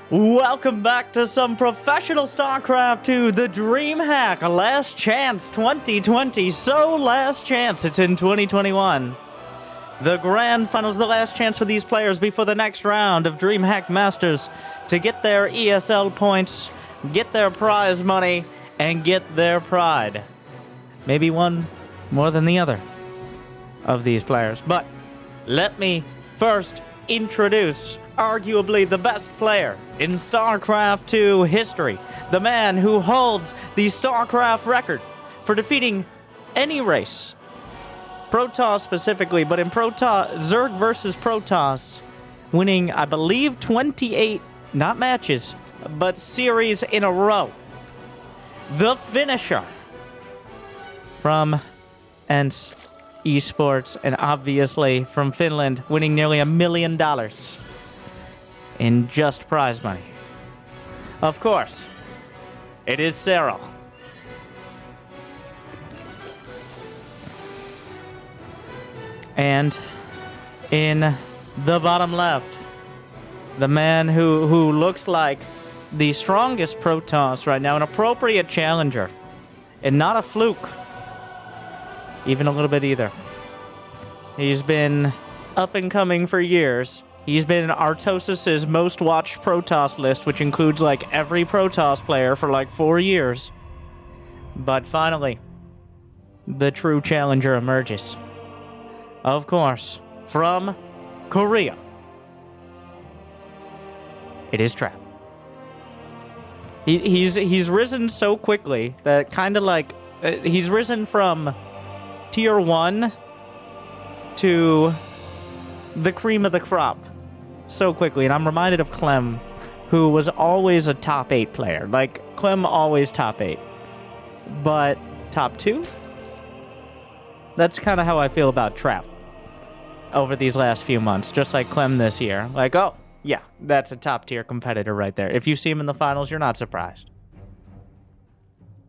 Welcome back to some professional StarCraft 2, the Dreamhack Last Chance 2020. So last chance, it's in 2021. The grand finals, the last chance for these players before the next round of Dreamhack Masters to get their ESL points, get their prize money, and get their pride. Maybe one more than the other of these players. But let me first introduce arguably the best player in StarCraft 2 history. The man who holds the StarCraft record for defeating any race. Protoss specifically, but in Protoss, Zerg versus Protoss, winning, I believe, 28, not matches, but series in a row. The finisher from ENCE Esports, and obviously from Finland, winning nearly $1 million in just prize money. Of course, it is Serral. And in the bottom left, the man who looks like the strongest Protoss right now, an appropriate challenger, and not a fluke, even a little bit either. He's been up and coming for years. He's been in Artosis's most watched Protoss list, which includes like every Protoss player for like 4 years. But finally, the true challenger emerges. Of course, from Korea, it is Trap. He's risen so quickly that kind of like he's risen from tier 1 to the cream of the crop so quickly. And I'm reminded of Clem, who was always a top 8 player. Like, Clem always top 8. But top 2? That's kind of how I feel about Trap over these last few months. Just like Clem this year. Like, oh, yeah, that's a top tier competitor right there. If you see him in the finals, you're not surprised.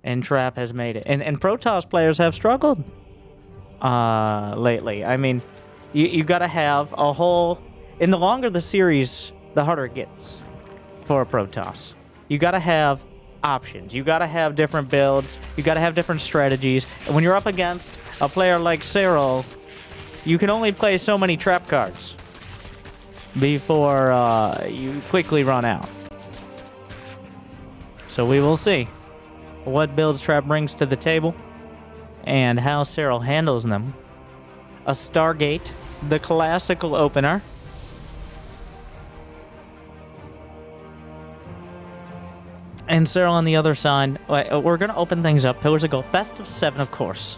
And Trap has made it. And Protoss players have struggled lately. I mean, you gotta have a whole... In the longer the series, the harder it gets for a Protoss. You gotta have options. You gotta have different builds. You gotta have different strategies. And when you're up against a player like Serral, you can only play so many trap cards before you quickly run out. So we will see what builds Trap brings to the table and how Serral handles them. A Stargate, the classical opener. And Serral on the other side. We're going to open things up. Pillars of Gold. Best of 7, of course,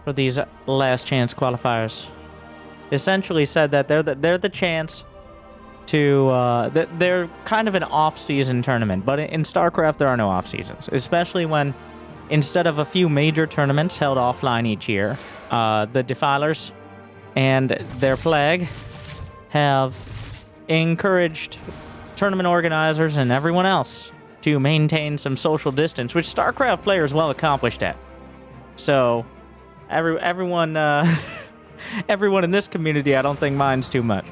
for these last chance qualifiers. Essentially said that they're the chance to... they're kind of an off-season tournament. But in StarCraft, there are no off-seasons. Especially when, instead of a few major tournaments held offline each year, the Defilers and their Plague have encouraged tournament organizers and everyone else to maintain some social distance, which StarCraft players well accomplished at. So, everyone everyone in this community, I don't think minds too much.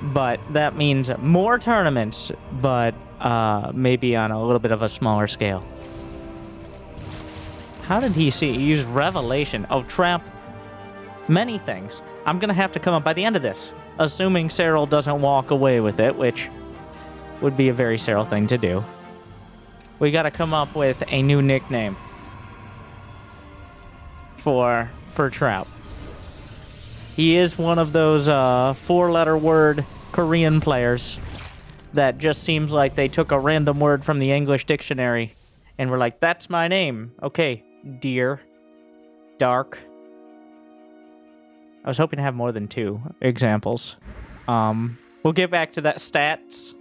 But that means more tournaments, but maybe on a little bit of a smaller scale. How did he see? He used Revelation. Oh, Trap. Many things. I'm going to have to come up by the end of this, assuming Serral doesn't walk away with it, which would be a very Serral thing to do. We got to come up with a new nickname for Trap. He is one of those 4-letter word Korean players that just seems like they took a random word from the English dictionary and were like, that's my name. Okay, dear, dark. I was hoping to have more than 2 examples. We'll get back to that stats.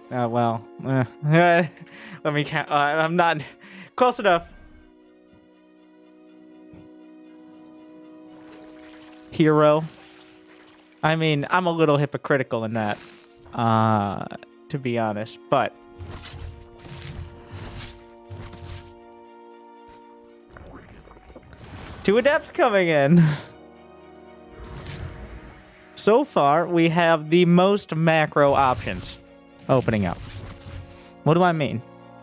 Let me count. I'm not close enough. Hero. I mean, I'm a little hypocritical in that, to be honest, but... Two adepts coming in. So far, we have the most macro options opening up. What do I mean?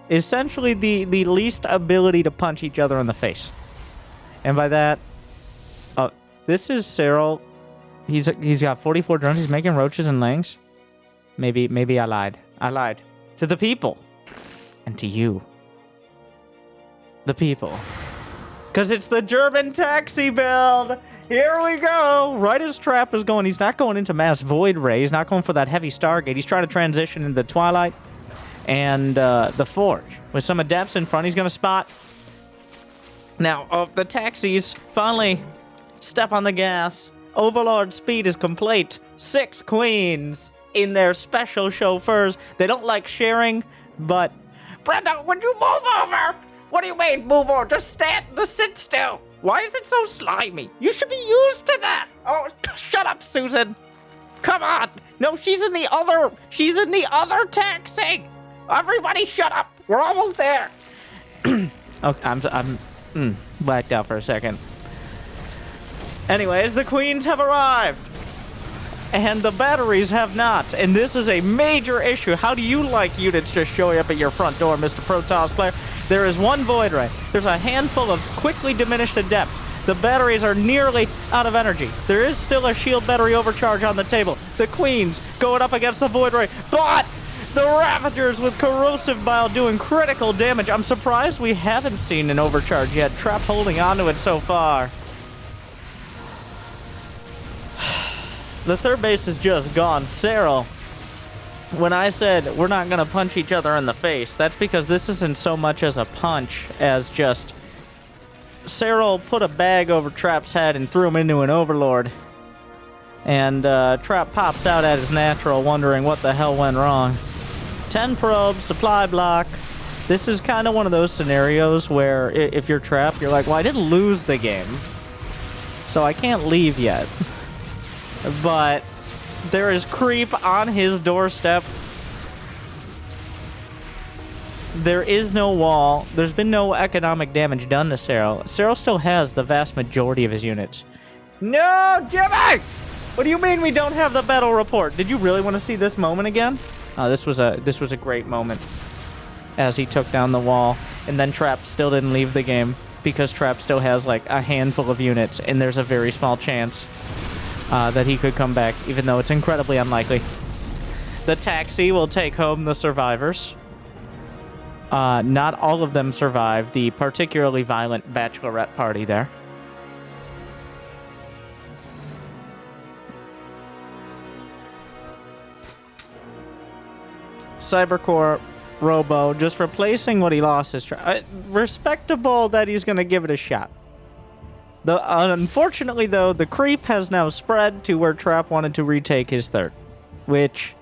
Essentially, the least ability to punch each other in the face. And by that, this is Serral. He's got 44 drones. He's making roaches and lings. Maybe I lied. I lied to the people and to you, the people, because it's the German taxi build. Here we go. Right as Trap is going, he's not going into Mass Void Ray. He's not going for that heavy Stargate. He's trying to transition into the Twilight and the Forge. With some Adepts in front, he's going to spot. Now, the taxis finally step on the gas. Overlord speed is complete. 6 queens in their special chauffeurs. They don't like sharing, but... Brenda, would you move over? What do you mean, move over? Just sit still. Why is it so slimy? You should be used to that. Oh, shut up, Susan. Come on. No, she's in the other taxi. Everybody shut up. We're almost there. Okay, I'm blacked out for a second. Anyways, the queens have arrived. And the batteries have not. And this is a major issue. How do you like units just showing up at your front door, Mr. Protoss player? There is one Void Ray. There's a handful of quickly diminished Adepts. The batteries are nearly out of energy. There is still a shield battery overcharge on the table. The queens going up against the Void Ray. But the Ravagers with Corrosive Bile doing critical damage. I'm surprised we haven't seen an overcharge yet. Trap holding onto it so far. The third base is just gone. Serral, when I said we're not going to punch each other in the face, that's because this isn't so much as a punch as just Serral put a bag over Trap's head and threw him into an Overlord. And Trap pops out at his natural, wondering what the hell went wrong. 10 probes, supply block. This is kind of one of those scenarios where if you're Trap, you're like, well, I didn't lose the game, so I can't leave yet. But there is creep on his doorstep. There is no wall. There's been no economic damage done to Serral. Serral still has the vast majority of his units. No, Jimmy! What do you mean we don't have the battle report? Did you really want to see this moment again? This was a great moment as he took down the wall, and then Trap still didn't leave the game because Trap still has like a handful of units, and there's a very small chance that he could come back, even though it's incredibly unlikely. The taxi will take home the survivors. Not all of them survived the particularly violent bachelorette party there. Cybercore Robo just replacing what he lost his respectable that he's going to give it a shot. Unfortunately, though, the creep has now spread to where Trap wanted to retake his third, which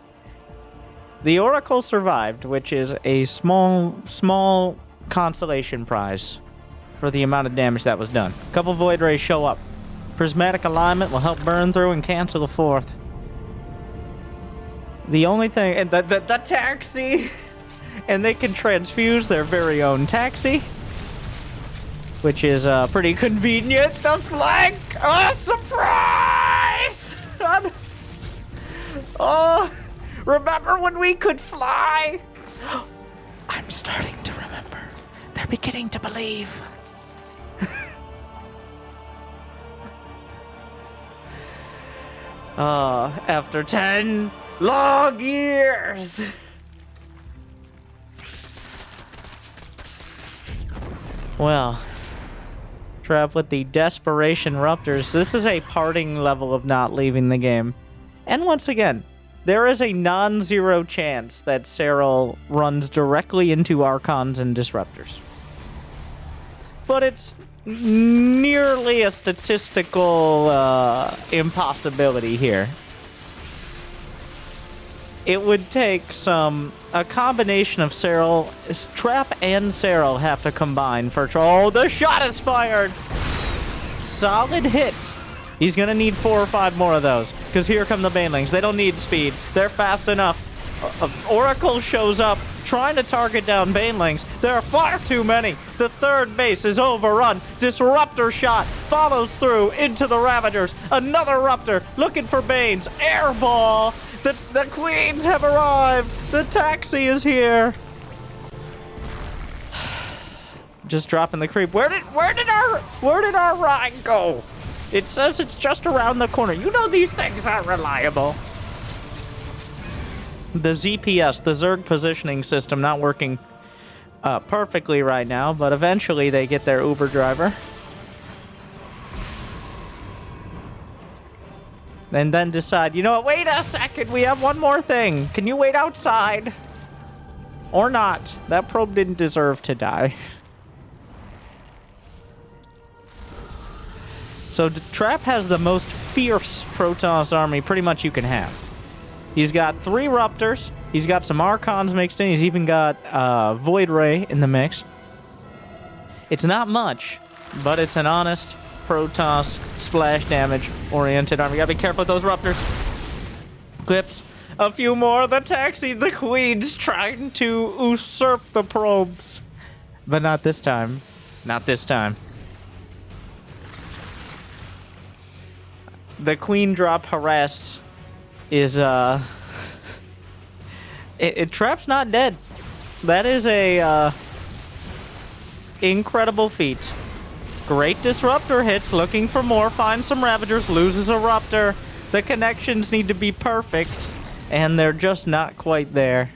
the Oracle survived, which is a small consolation prize for the amount of damage that was done. A couple Void Rays show up. Prismatic Alignment will help burn through and cancel the fourth. The only thing, and the taxi, and they can transfuse their very own taxi, which is pretty convenient. The flank! Oh, surprise! Oh, remember when we could fly? I'm starting to remember. They're beginning to believe. After 10 long years. Well, Trap with the Desperation Ruptors. This is a parting level of not leaving the game. And once again, there is a non-zero chance that Serral runs directly into Archons and Disruptors. But it's nearly a statistical impossibility here. It would take a combination of Serral, Trap and Serral have to combine for... Oh, the shot is fired! Solid hit. He's gonna need 4 or 5 more of those, because here come the Banelings. They don't need speed. They're fast enough. Oracle shows up, trying to target down Banelings. There are far too many. The third base is overrun. Disruptor shot follows through into the Ravagers. Another Ruptor looking for Banes. Airball. The queens have arrived! The taxi is here! Just dropping the creep. Where did our ride go? It says it's just around the corner. You know these things aren't reliable. The ZPS, the Zerg positioning system, not working perfectly right now, but eventually they get their Uber driver. And then decide, you know what, wait a second, we have one more thing. Can you wait outside? Or not. That probe didn't deserve to die. So Trap has the most fierce Protoss army pretty much you can have. He's got 3 Ruptors. He's got some Archons mixed in. He's even got Void Ray in the mix. It's not much, but it's an honest Protoss splash damage oriented army. You gotta be careful with those Ruptors. Clips. A few more. The taxi. The queen's trying to usurp the probes. But not this time. Not this time. The queen drop harass is, Trap's not dead. That is a, incredible feat. Great disruptor hits, looking for more, finds some Ravagers, loses a Ruptor. The connections need to be perfect, and they're just not quite there.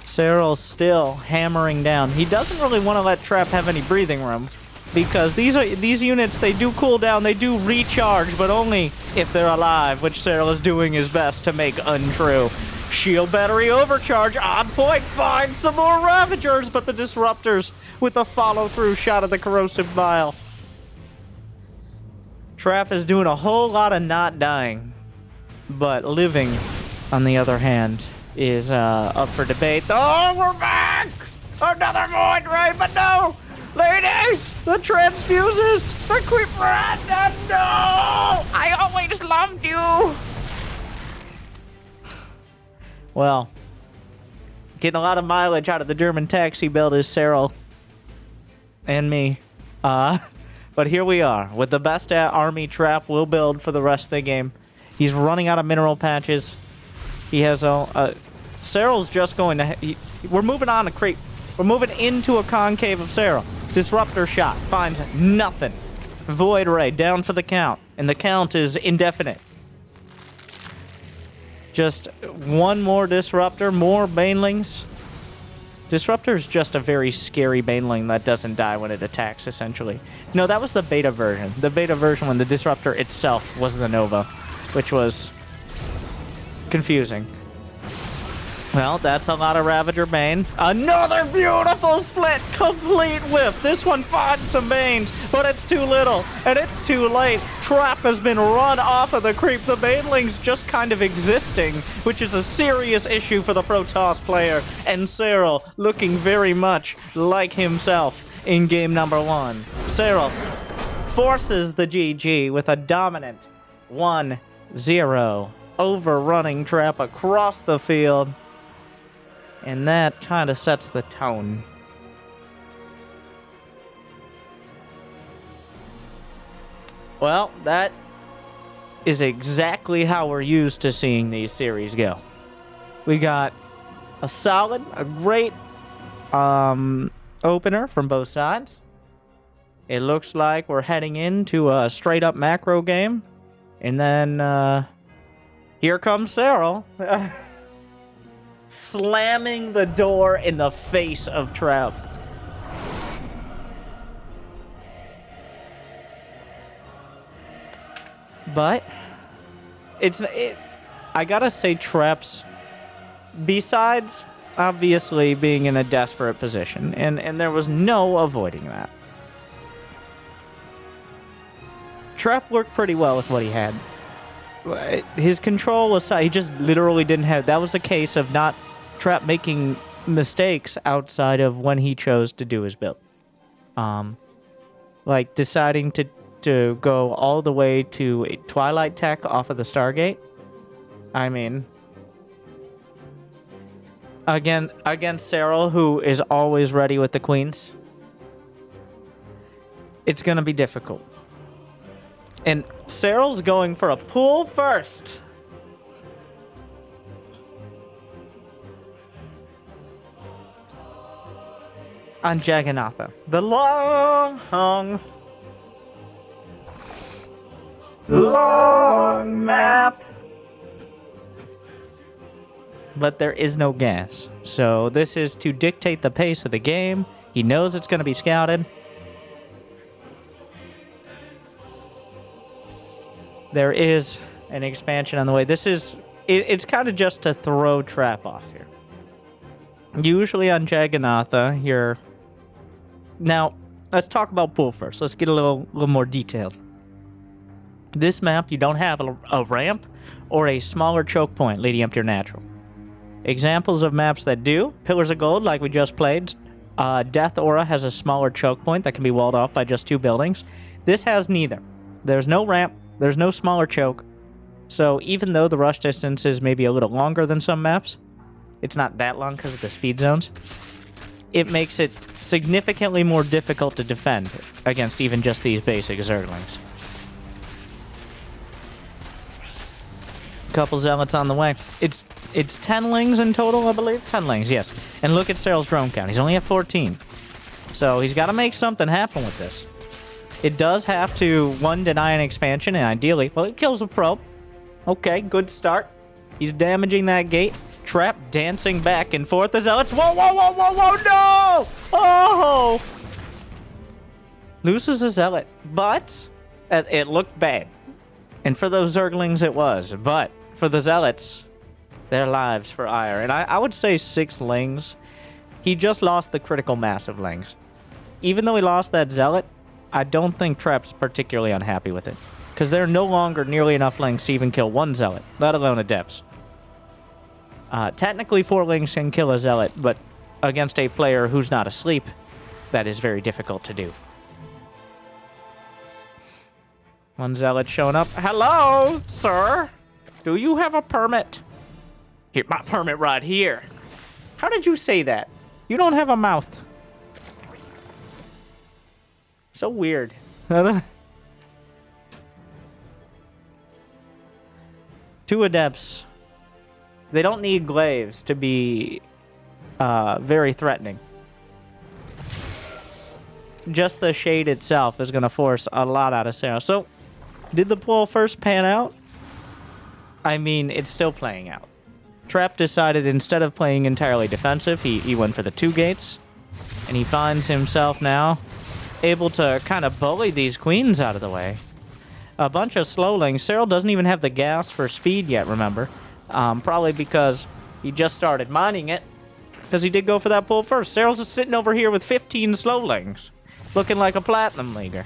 Serral's still hammering down. He doesn't really want to let Trap have any breathing room, because these units, they do cool down, they do recharge, but only if they're alive, which Serral is doing his best to make untrue. Shield battery overcharge, on point, finds some more Ravagers, but the Disruptors with a follow-through shot of the Corrosive Bile. Trap is doing a whole lot of not dying, but living, on the other hand, is up for debate. Oh, we're back! Another Void Ray, but no! Ladies! The transfuses! The Quipranda! No! I always loved you! Well, getting a lot of mileage out of the German taxi build is Serral and me. But here we are, with the best army Trap will build for the rest of the game. He's running out of mineral patches. He has Serral's just going to... we're moving on a creep. We're moving into a concave of Serral. Disruptor shot. Finds nothing. Void Ray down for the count. And the count is indefinite. Just one more Disruptor. More Banelings. Disruptor is just a very scary Baneling that doesn't die when it attacks, essentially. No, that was the beta version. The beta version when the Disruptor itself was the Nova. Which was confusing. Well, that's a lot of Ravager Bane. Another beautiful split, complete whiff. This one finds some Banes, but it's too little, and it's too late. Trap has been run off of the creep. The Baneling's just kind of existing, which is a serious issue for the Protoss player. And Serral looking very much like himself in game number 1. Serral forces the GG with a dominant 1-0, overrunning Trap across the field. And that kind of sets the tone. Well, that is exactly how we're used to seeing these series go. We got a great opener from both sides. It looks like we're heading into a straight-up macro game. And then, here comes Serral. Slamming the door in the face of Trap. But I gotta say, Trap's, besides obviously being in a desperate position, and there was no avoiding that, Trap worked pretty well with what he had. His control was... he just literally didn't have... that was a case of not Trap making mistakes outside of when he chose to do his build. Like deciding to go all the way to a Twilight Tech off of the Stargate. I mean... against Serral, who is always ready with the queens, it's gonna be difficult. And Serral's going for a pull first. on Jagannatha. The long map. But there is no gas. So this is to dictate the pace of the game. He knows it's going to be scouted. There is an expansion on the way. This is... It's kind of just to throw Trap off here. Usually on Jagannatha, you're... Now, let's talk about pool first. Let's get a little more detailed. This map, you don't have a ramp or a smaller choke point leading up to your natural. Examples of maps that do: Pillars of Gold, like we just played. Death Aura has a smaller choke point that can be walled off by just 2 buildings. This has neither. There's no ramp, there's no smaller choke. So even though the rush distance is maybe a little longer than some maps, it's not that long because of the speed zones, it makes it significantly more difficult to defend against even just these basic Zerglings. Couple Zealots on the way. It's 10 lings in total, I believe? 10 lings, yes. And look at Serral's drone count. He's only at 14. So he's got to make something happen with this. It does have to, 1, deny an expansion, and ideally, well, it kills the probe. Okay, good start. He's damaging that gate. Trap dancing back and forth. The Zealots. Whoa, whoa, whoa, whoa, whoa, no! Oh! Loses a Zealot. But it looked bad. And for those Zerglings, it was. But for the Zealots, their lives for ire. And I would say 6 lings. He just lost the critical mass of lings. Even though he lost that Zealot, I don't think Trap's particularly unhappy with it. Because there are no longer nearly enough lings to even kill 1 Zealot, let alone Adepts. Technically 4 lings can kill a Zealot, but against a player who's not asleep, that is very difficult to do. 1 Zealot showing up. Hello, sir? Do you have a permit? Here, my permit right here. How did you say that? You don't have a mouth. So weird. 2 Adepts. They don't need glaives to be very threatening. Just the shade itself is going to force a lot out of Serral. So, did the pool first pan out? I mean, it's still playing out. Trap decided instead of playing entirely defensive, he went for the 2 gates. And he finds himself now able to kind of bully these queens out of the way. A bunch of slowlings. Serral doesn't even have the gas for speed yet, remember. Probably because he just started mining it. Because he did go for that pull first. Serral's just sitting over here with 15 slowlings. Looking like a platinum leaguer.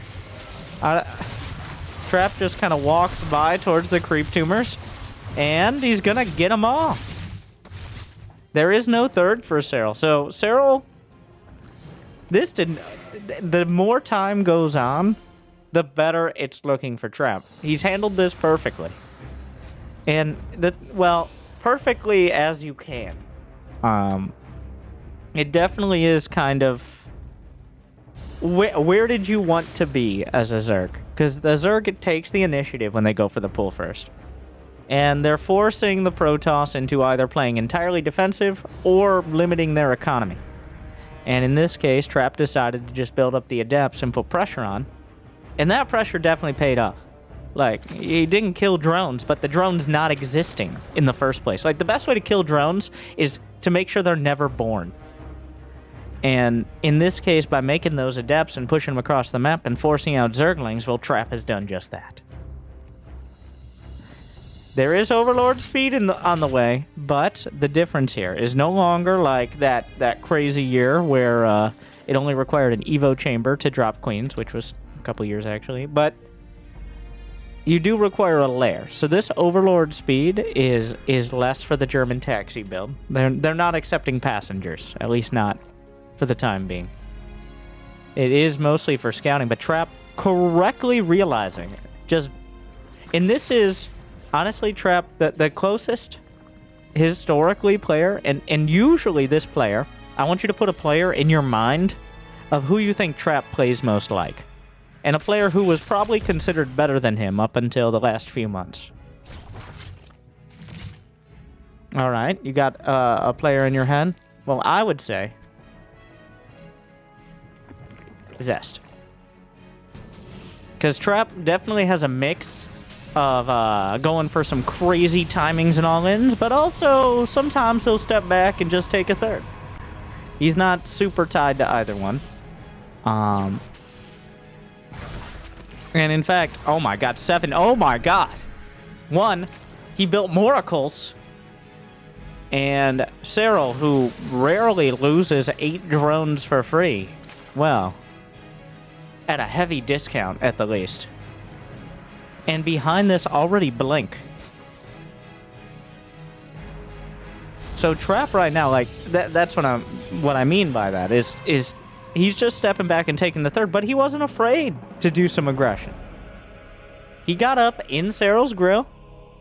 Trap just kind of walks by towards the creep tumors. And he's going to get them all. There is no third for Serral. So Serral... This didn't... The more time goes on, the better it's looking for Trap. He's handled this perfectly. And, well, perfectly as you can. It definitely is kind of... Where did you want to be as a Zerg? Because the Zerg takes the initiative when they go for the pull first. And they're forcing the Protoss into either playing entirely defensive or limiting their economy. And in this case, Trap decided to just build up the Adepts and put pressure on. And that pressure definitely paid off. Like, he didn't kill drones, but the drones not existing in the first place. Like, the best way to kill drones is to make sure they're never born. And in this case, by making those Adepts and pushing them across the map and forcing out Zerglings, well, Trap has done just that. There is Overlord speed on the way, but the difference here is no longer like that crazy year where it only required an Evo chamber to drop queens, which was a couple years actually, but you do require a lair. So this Overlord speed is less for the German taxi build. They're not accepting passengers, at least not for the time being. It is mostly for scouting, but Trap correctly realizing just... And this is... Honestly, Trap, the closest historically player, and usually this player, I want you to put a player in your mind of who you think Trap plays most like. And a player who was probably considered better than him up until the last few months. Alright, you got a player in your head? Well, I would say Zest. Because Trap definitely has a mix of going for some crazy timings and all-ins, but also sometimes he'll step back and just take a third. He's not super tied to either one. And in fact, oh my god, 7. Oh my god. 1, he built Moracles. And Serral, who rarely loses 8 drones for free, well, at a heavy discount at the least. And behind this already Blink. So Trap right now, like, that's what I mean by that, is he's just stepping back and taking the third, but he wasn't afraid to do some aggression. He got up in Serral's grill,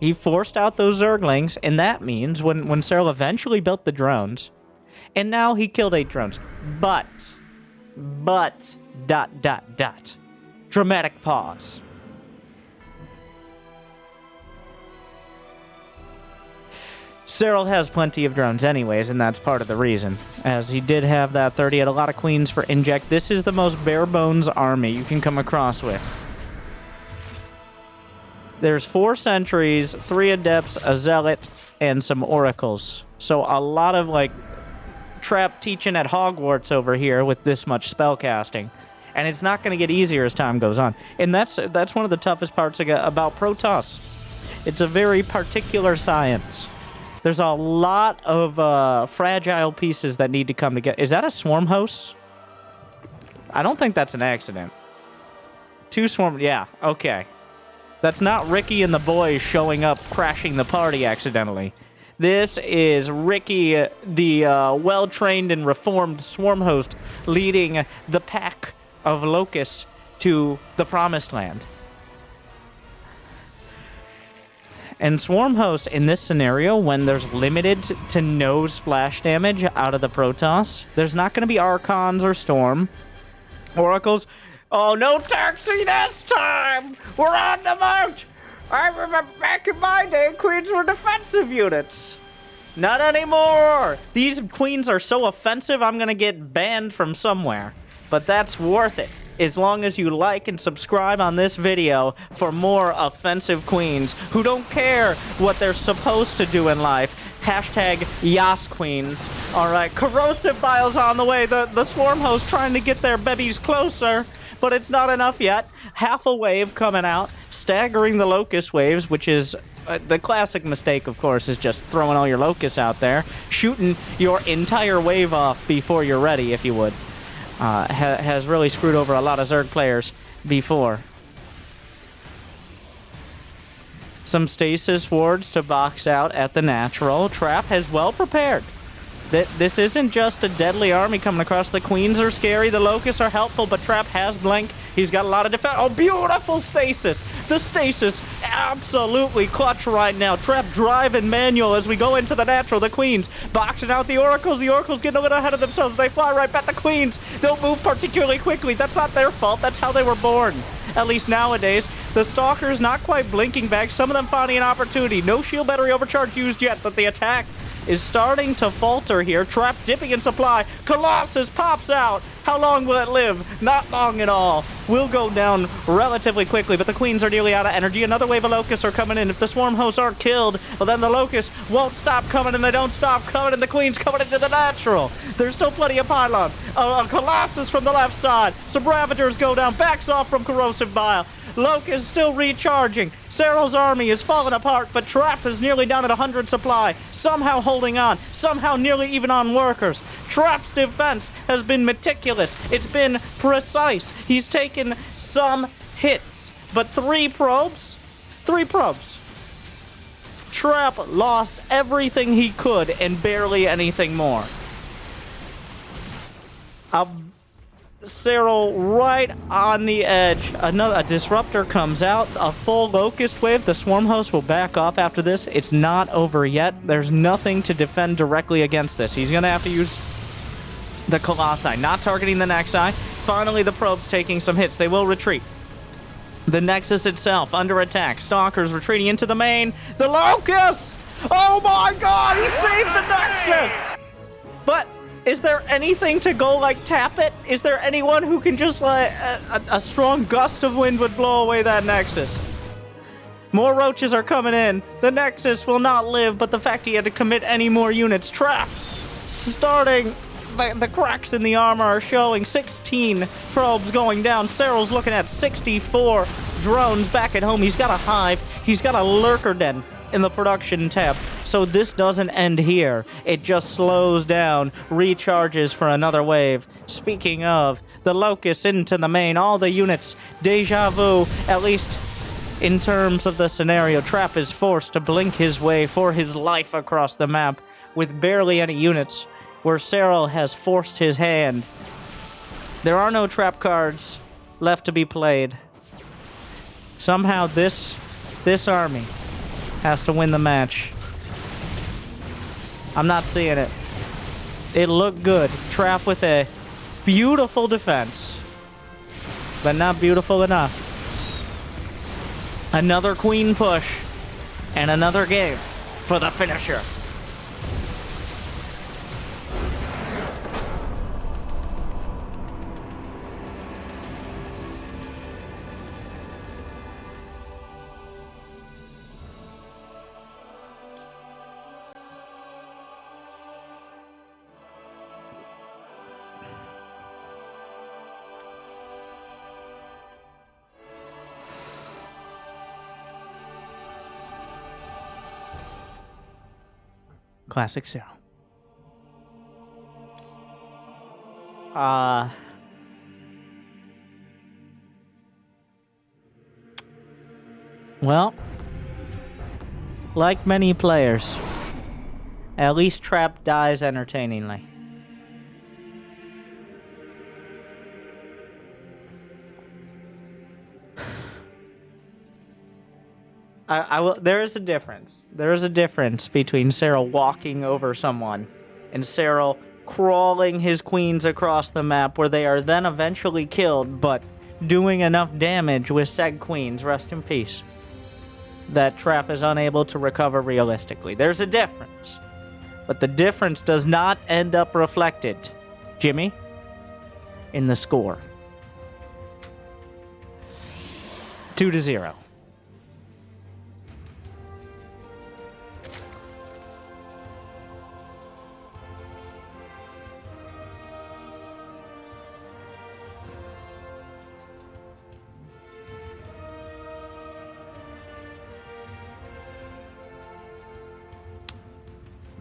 he forced out those Zerglings, and that means when Serral eventually built the drones, and now he killed 8 drones. But, dramatic pause. Serral has plenty of drones anyways, and that's part of the reason. As he did have that 30, had a lot of queens for inject. This is the most bare-bones army you can come across with. There's 4 sentries, 3 adepts, a zealot, and some oracles. So a lot of, like, Trap teaching at Hogwarts over here with this much spellcasting. And it's not going to get easier as time goes on. And that's one of the toughest parts about Protoss. It's a very particular science. There's a lot of fragile pieces that need to come together. Is that a swarm host? I don't think that's an accident. 2 swarm... Yeah, okay. That's not Ricky and the boys showing up, crashing the party accidentally. This is Ricky, the well-trained and reformed swarm host, leading the pack of locusts to the promised land. And swarm hosts in this scenario, when there's limited to no splash damage out of the Protoss, there's not going to be Archons or Storm. Oracles, oh, no taxi this time! We're on the march! I remember back in my day, queens were defensive units. Not anymore! These queens are so offensive, I'm going to get banned from somewhere. But that's worth it, as long as you like and subscribe on this video for more offensive queens who don't care what they're supposed to do in life. Hashtag Yas Queens. Alright, corrosive bile's on the way. The swarm host trying to get their babies closer, but it's not enough yet. Half a wave coming out, staggering the locust waves, which is the classic mistake, of course, is just throwing all your locusts out there, shooting your entire wave off before you're ready, if you would. Has really screwed over a lot of Zerg players before. Some stasis wards to box out at the natural. Trap has well prepared. This isn't just a deadly army coming across. The queens are scary, the locusts are helpful, but Trap has blink. He's got a lot of defense. Oh, beautiful stasis! The stasis absolutely clutch right now. Trap driving manual as we go into the natural. The queens boxing out the oracles. The oracles getting a little ahead of themselves. They fly right back. The queens don't move particularly quickly. That's not their fault. That's how they were born. At least nowadays. The stalkers not quite blinking back. Some of them finding an opportunity. No shield battery overcharge used yet, but the attack is starting to falter here. Trap dipping in supply. Colossus pops out. How long will it live? Not long at all. Will go down relatively quickly, but the queens are nearly out of energy. Another wave of locusts are coming in. If the swarm hosts aren't killed, well, then the locusts won't stop coming, and they don't stop coming, and the queens coming into the natural. There's still plenty of pylon. A Colossus from the left side. Some Ravagers go down. Backs off from corrosive bile. Locust still recharging. Serral's army is falling apart, but Trap is nearly down at 100 supply. Somehow holding on. Somehow nearly even on workers. Trap's defense has been meticulous. It's been precise. He's taken some hits, but 3 probes? 3 probes. Trap lost everything he could and barely anything more. Serral right on the edge. A disruptor comes out. A full locust wave. The swarm host will back off after this. It's not over yet. There's nothing to defend directly against this. He's going to have to use the Colossi. Not targeting the Nexi. Finally, the probes taking some hits. They will retreat. The Nexus itself under attack. Stalkers retreating into the main. The Locust! Oh my god! He saved the Nexus! But Is there anything to go, like, tap it? Is there anyone who can just, like, a strong gust of wind would blow away that Nexus? More roaches are coming in. The Nexus will not live, but the fact he had to commit any more units. Trap starting. The cracks in the armor are showing. 16 probes going down. Serral's looking at 64 drones back at home. He's got a hive. He's got a lurker den in the production tab. So this doesn't end here. It just slows down, recharges for another wave. Speaking of, the Locust into the main. All the units. Deja vu, at least in terms of the scenario. Trap is forced to blink his way for his life across the map with barely any units, where Serral has forced his hand. There are no trap cards left to be played. Somehow this army has to win the match. I'm not seeing it. It looked good. Trap with a beautiful defense, but not beautiful enough. Another queen push and another game for the finisher. Classic Serral. Well, like many players, at least Trap dies entertainingly. I will. There is a difference. There is a difference between Serral walking over someone and Serral crawling his queens across the map, where they are then eventually killed, but doing enough damage with said queens, rest in peace, that Trap is unable to recover realistically. There's a difference, but the difference does not end up reflected, Jimmy, in the score. 2-0.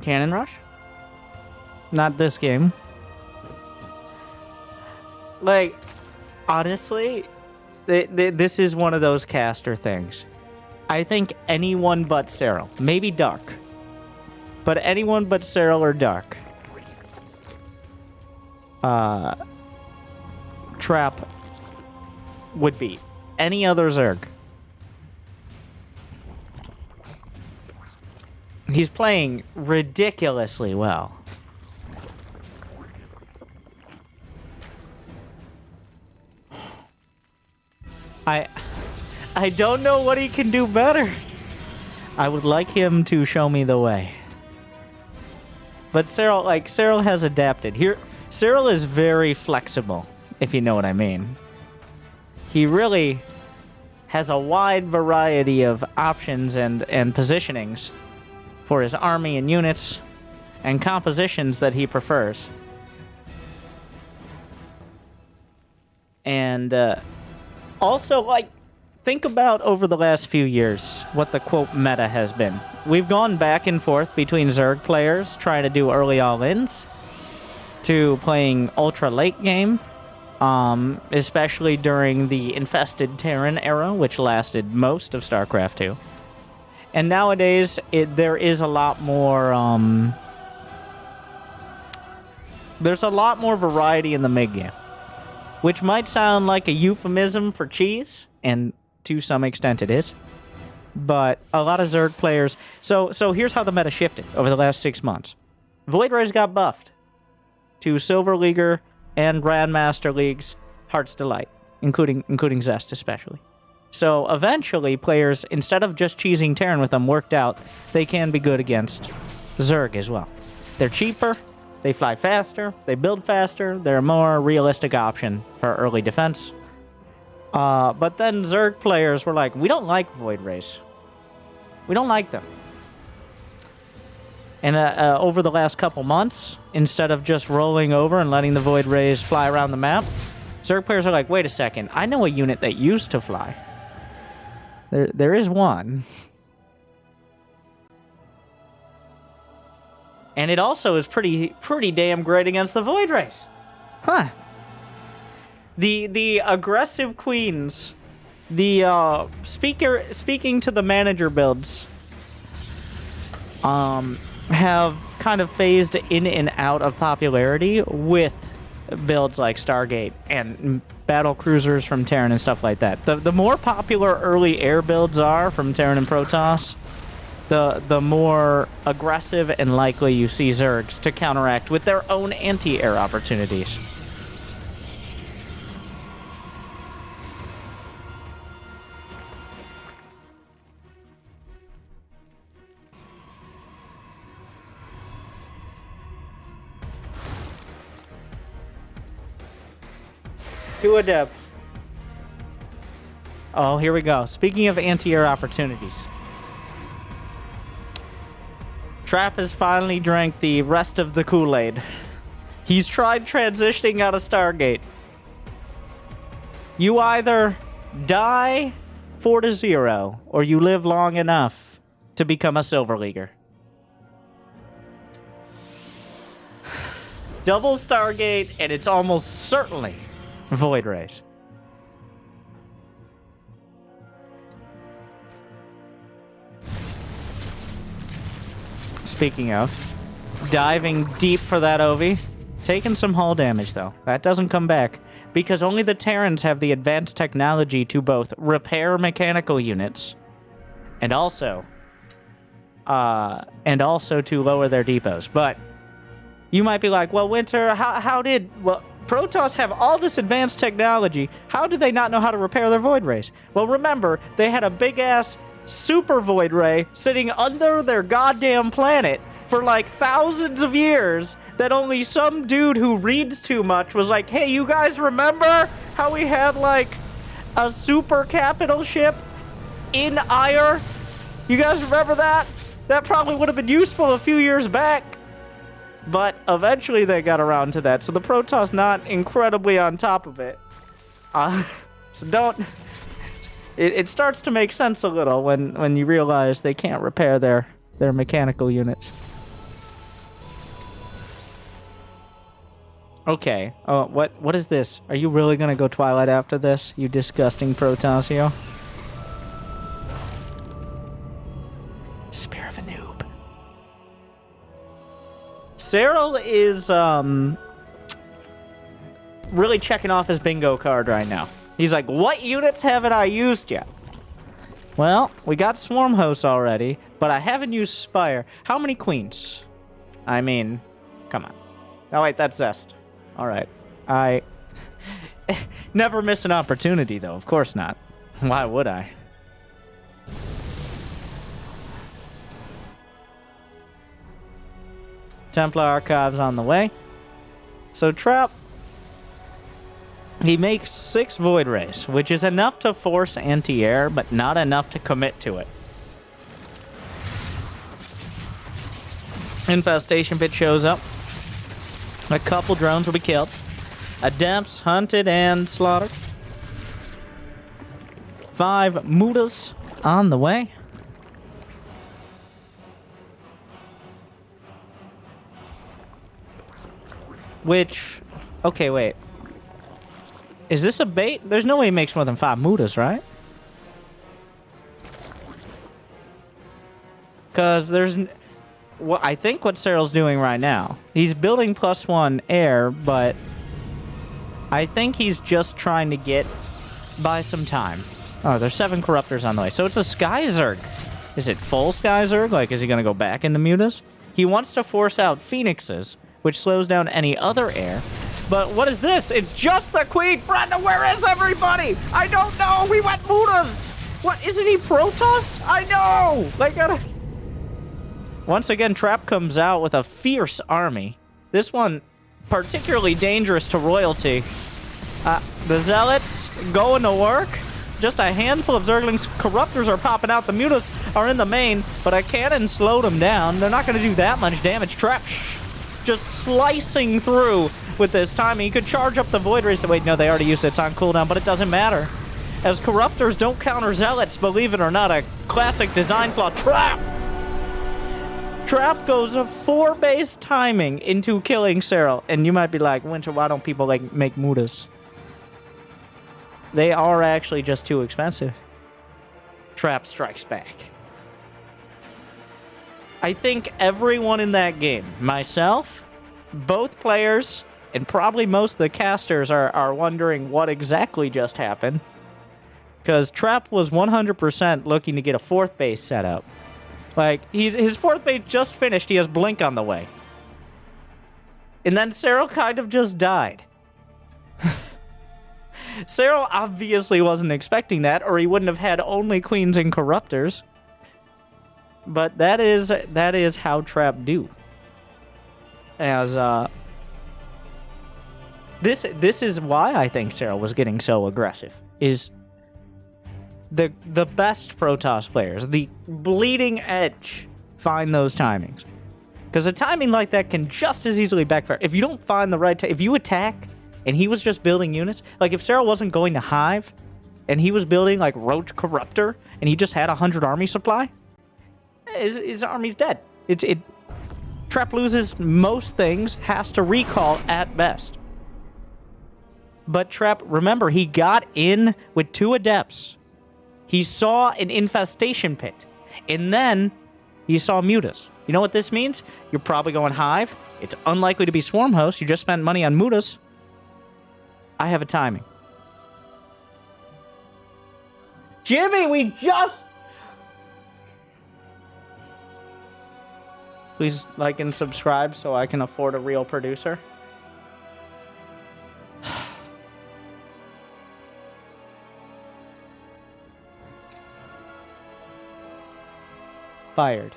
Cannon Rush? Not this game. Like, honestly, this is one of those caster things. I think anyone but Serral, maybe Dark, but anyone but Serral or Dark, Trap would beat any other Zerg. He's playing ridiculously well. I don't know what he can do better. I would like him to show me the way. But Serral has adapted. Here, Serral is very flexible, if you know what I mean. He really has a wide variety of options and positionings for his army and units and compositions that he prefers. And also, like, think about over the last few years what the quote meta has been. We've gone back and forth between Zerg players trying to do early all-ins to playing ultra late game, especially during the infested Terran era, which lasted most of Starcraft 2. And nowadays, there is a lot more, there's a lot more variety in the mid-game, which might sound like a euphemism for cheese, and to some extent it is, but a lot of Zerg players... So here's how the meta shifted over the last 6 months. Void Rays got buffed to Silver Leaguer and Grandmaster Leagues, Heart's Delight, including Zest especially. So eventually, players, instead of just cheesing Terran with them, worked out they can be good against Zerg as well. They're cheaper, They fly faster, they build faster, they're a more realistic option for early defense. But then Zerg players were like, we don't like Void Rays. We don't like them. And over the last couple months, instead of just rolling over and letting the Void Rays fly around the map, Zerg players are like, wait a second, I know a unit that used to fly. There is one. And it also is pretty damn great against the Void Rays. Huh. The aggressive queens, the speaking to the manager builds, have kind of phased in and out of popularity with builds like Stargate and battle cruisers from Terran and stuff like that. The more popular early air builds are from Terran and Protoss, the more aggressive and likely you see Zergs to counteract with their own anti-air opportunities. To a depth. Oh, here we go. Speaking of anti-air opportunities. Trap has finally drank the rest of the Kool-Aid. He's tried transitioning out of Stargate. You either die 4-0, or you live long enough to become a Silver Leaguer. Double Stargate, and it's almost certainly Void Rays. Speaking of, diving deep for that Ovi. Taking some hull damage, though. That doesn't come back. Because only the Terrans have the advanced technology to both repair mechanical units and also to lower their depots. But you might be like, well, Winter, how did... Well, Protoss have all this advanced technology. How did they not know how to repair their Void Rays? Well, remember, they had a big-ass super Void Ray sitting under their goddamn planet for like thousands of years that only some dude who reads too much was like, hey, you guys remember how we had like a super capital ship in Ire? You guys remember that? That probably would have been useful a few years back. But eventually they got around to that, so the Protoss not incredibly on top of it. So don't... It starts to make sense a little when you realize they can't repair their mechanical units. Okay. Oh, what is this? Are you really gonna go Twilight after this, you disgusting Protossio? Spear of a noob. Serral is really checking off his bingo card right now. He's like, what units haven't I used yet? Well, we got Swarm Hosts already, but I haven't used Spire. How many Queens? I mean, come on. Oh, wait, that's Zest. All right. I never miss an opportunity, though. Of course not. Why would I? Templar Archives on the way. So Trap, he makes 6 Void Rays, which is enough to force anti-air, but not enough to commit to it. Infestation Pit shows up. A couple drones will be killed. Adepts hunted and slaughtered. 5 Mutas on the way. Which, okay, wait. Is this a bait? There's no way he makes more than 5 Mutas, right? Because there's... Well, I think what Serral's doing right now, he's building +1 air, but I think he's just trying to get by some time. Oh, there's 7 Corruptors on the way. So it's a Sky Zerg. Is it full Sky Zerg? Like, is he going to go back into Mutas? He wants to force out Phoenixes, which slows down any other air. But what is this? It's just the Queen! Brenda, where is everybody? I don't know! We went Mutas! What, isn't he Protoss? I know! Like, once again, Trap comes out with a fierce army. This one, particularly dangerous to royalty. The Zealots going to work. Just a handful of Zerglings. Corruptors are popping out. The Mutas are in the main, but a cannon slowed them down. They're not going to do that much damage. Trap just slicing through with this timing. He could charge up the Void Race. Wait, no, they already used it. It's on cooldown, but it doesn't matter. As Corruptors don't counter Zealots, believe it or not, a classic design flaw. Trap goes a 4-base timing into killing Serral. And you might be like, Winter, why don't people make Mutas? They are actually just too expensive. Trap strikes back. I think everyone in that game, myself, both players, and probably most of the casters are wondering what exactly just happened. Because Trap was 100% looking to get a 4th base set up. Like, his 4th base just finished. He has Blink on the way. And then Serral kind of just died. Serral obviously wasn't expecting that, or he wouldn't have had only Queens and Corruptors. But that is how Trap do. As this is why I think Serral was getting so aggressive. Is the best Protoss players, the bleeding edge, find those timings. Because a timing like that can just as easily backfire. If you don't find the right if you attack and he was just building units, like if Serral wasn't going to Hive and he was building like Roach Corruptor and he just had 100 army supply, his army's dead. Trap loses most things, has to recall at best. But Trap, remember, he got in with 2 Adepts. He saw an infestation pit. And then he saw Mutas. You know what this means? You're probably going Hive. It's unlikely to be Swarm Host. You just spent money on Mutas. I have a timing. Jimmy, we just... Please like and subscribe so I can afford a real producer. Fired.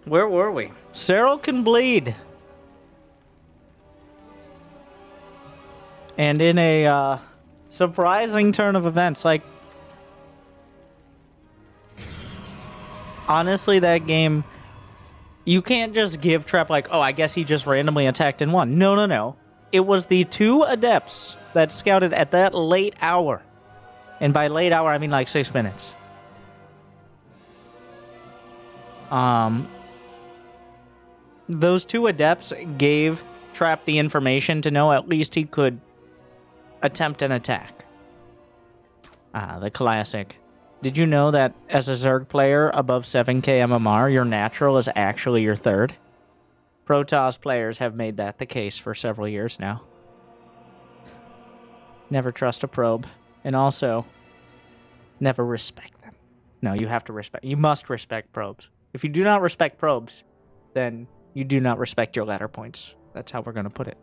Where were we? Serral can bleed. And in a surprising turn of events, like, honestly, that game, you can't just give Trap like, oh, I guess he just randomly attacked and won. No, no, no. It was the 2 Adepts that scouted at that late hour. And by late hour, I mean like 6 minutes. Those 2 Adepts gave Trap the information to know at least he could attempt an attack. The classic. Did you know that as a Zerg player above 7k MMR, your natural is actually your 3rd? Protoss players have made that the case for several years now. Never trust a probe. And also, never respect them. No, you have to respect. You must respect probes. If you do not respect probes, then you do not respect your ladder points. That's how we're going to put it.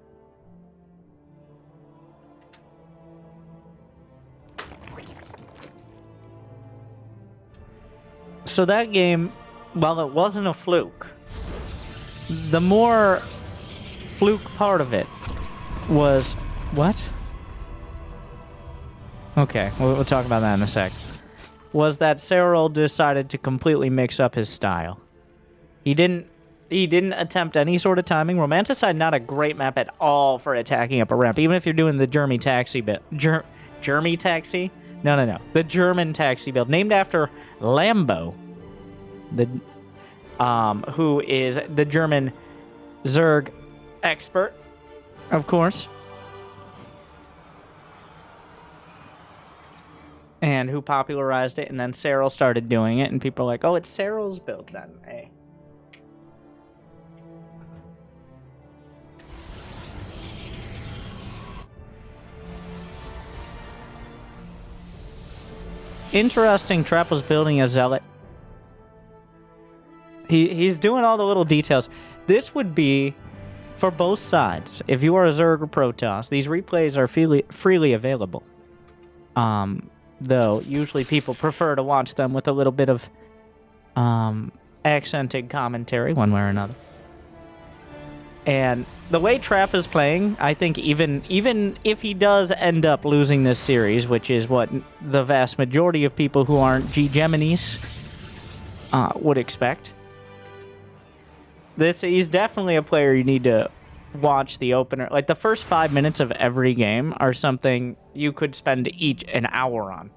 So that game, while it wasn't a fluke, the more fluke part of it was... What? Okay, we'll talk about that in a sec. Was that Serral decided to completely mix up his style. He didn't attempt any sort of timing. Romanticide, not a great map at all for attacking up a ramp. Even if you're doing the Jeremy Taxi bit. Jeremy Taxi? No. The German Taxi build. Named after Lambo. Who is the German Zerg expert, of course. And who popularized it, and then Serral started doing it, and people are like, oh, it's Serral's build then. Hey. Interesting, Trap was building a Zealot. He's doing all the little details. This would be for both sides. If you are a Zerg or Protoss, these replays are freely available. Though usually people prefer to watch them with a little bit of accented commentary, one way or another. And the way Trap is playing, I think even if he does end up losing this series, which is what the vast majority of people who aren't G-Geminis would expect, he's definitely a player you need to watch the opener. Like, the first 5 minutes of every game are something you could spend an hour on.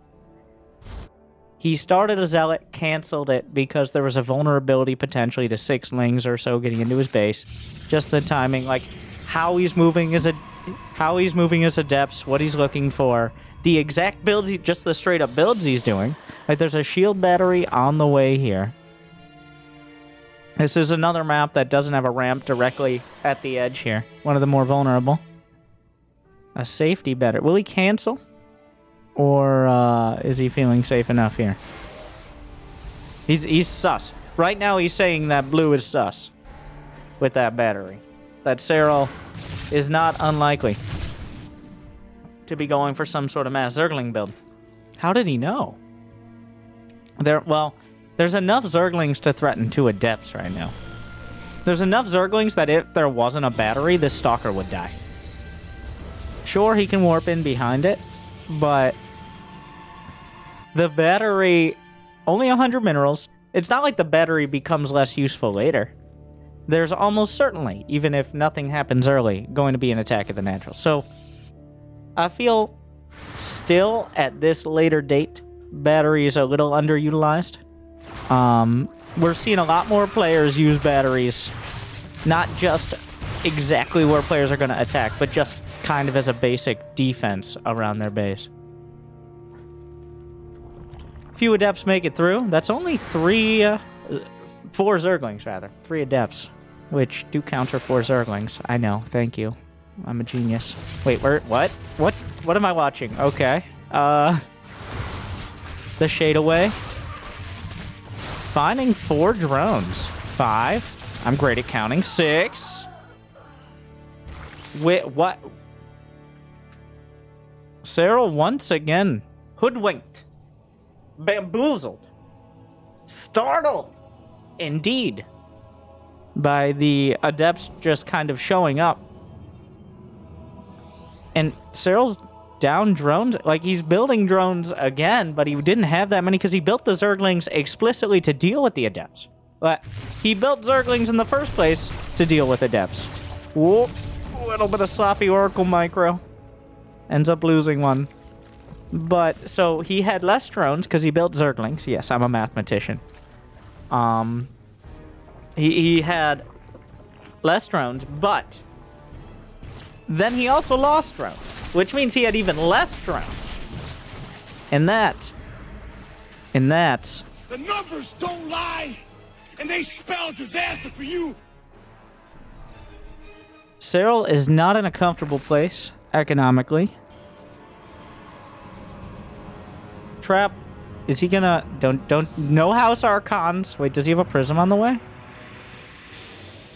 He started a Zealot, canceled it because there was a vulnerability potentially to 6 Lings or so getting into his base. Just the timing, like how he's moving as Adepts, what he's looking for, the exact builds, just the straight up builds he's doing. Like, there's a shield battery on the way here. This is another map that doesn't have a ramp directly at the edge here. One of the more vulnerable. A safety better. Will he cancel? Or is he feeling safe enough here? He's sus. Right now he's saying that blue is sus. With that battery. That Serral is not unlikely to be going for some sort of mass Zergling build. How did he know? There's enough Zerglings to threaten 2 Adepts right now. There's enough Zerglings that if there wasn't a battery, this Stalker would die. Sure, he can warp in behind it, but the battery, only 100 minerals. It's not like the battery becomes less useful later. There's almost certainly, even if nothing happens early, going to be an attack of the natural. So, I feel still at this later date, battery is a little underutilized. We're seeing a lot more players use batteries, not just exactly where players are going to attack, but just kind of as a basic defense around their base. Few Adepts make it through. That's only 4 Zerglings, rather. 3 Adepts, which do counter 4 Zerglings. I know, thank you. I'm a genius. Wait, what? What am I watching? Okay. The Shade Away. Finding 4 drones. 5. I'm great at counting. 6. Wait, what? Serral once again hoodwinked. Bamboozled. Startled. Indeed. By the Adepts just kind of showing up. And Serral's down drones. Like, he's building drones again, but he didn't have that many because he built the Zerglings explicitly to deal with the Adepts. But he built Zerglings in the first place to deal with Adepts. Whoa. A little bit of sloppy Oracle micro. Ends up losing one. But, so he had less drones because he built Zerglings. Yes, I'm a mathematician. He had less drones, but then he also lost drones, which means he had even less drones. And that... The numbers don't lie, and they spell disaster for you. Serral is not in a comfortable place economically. Trap, is he gonna... Don't... No House Archons. Wait, does he have a Prism on the way?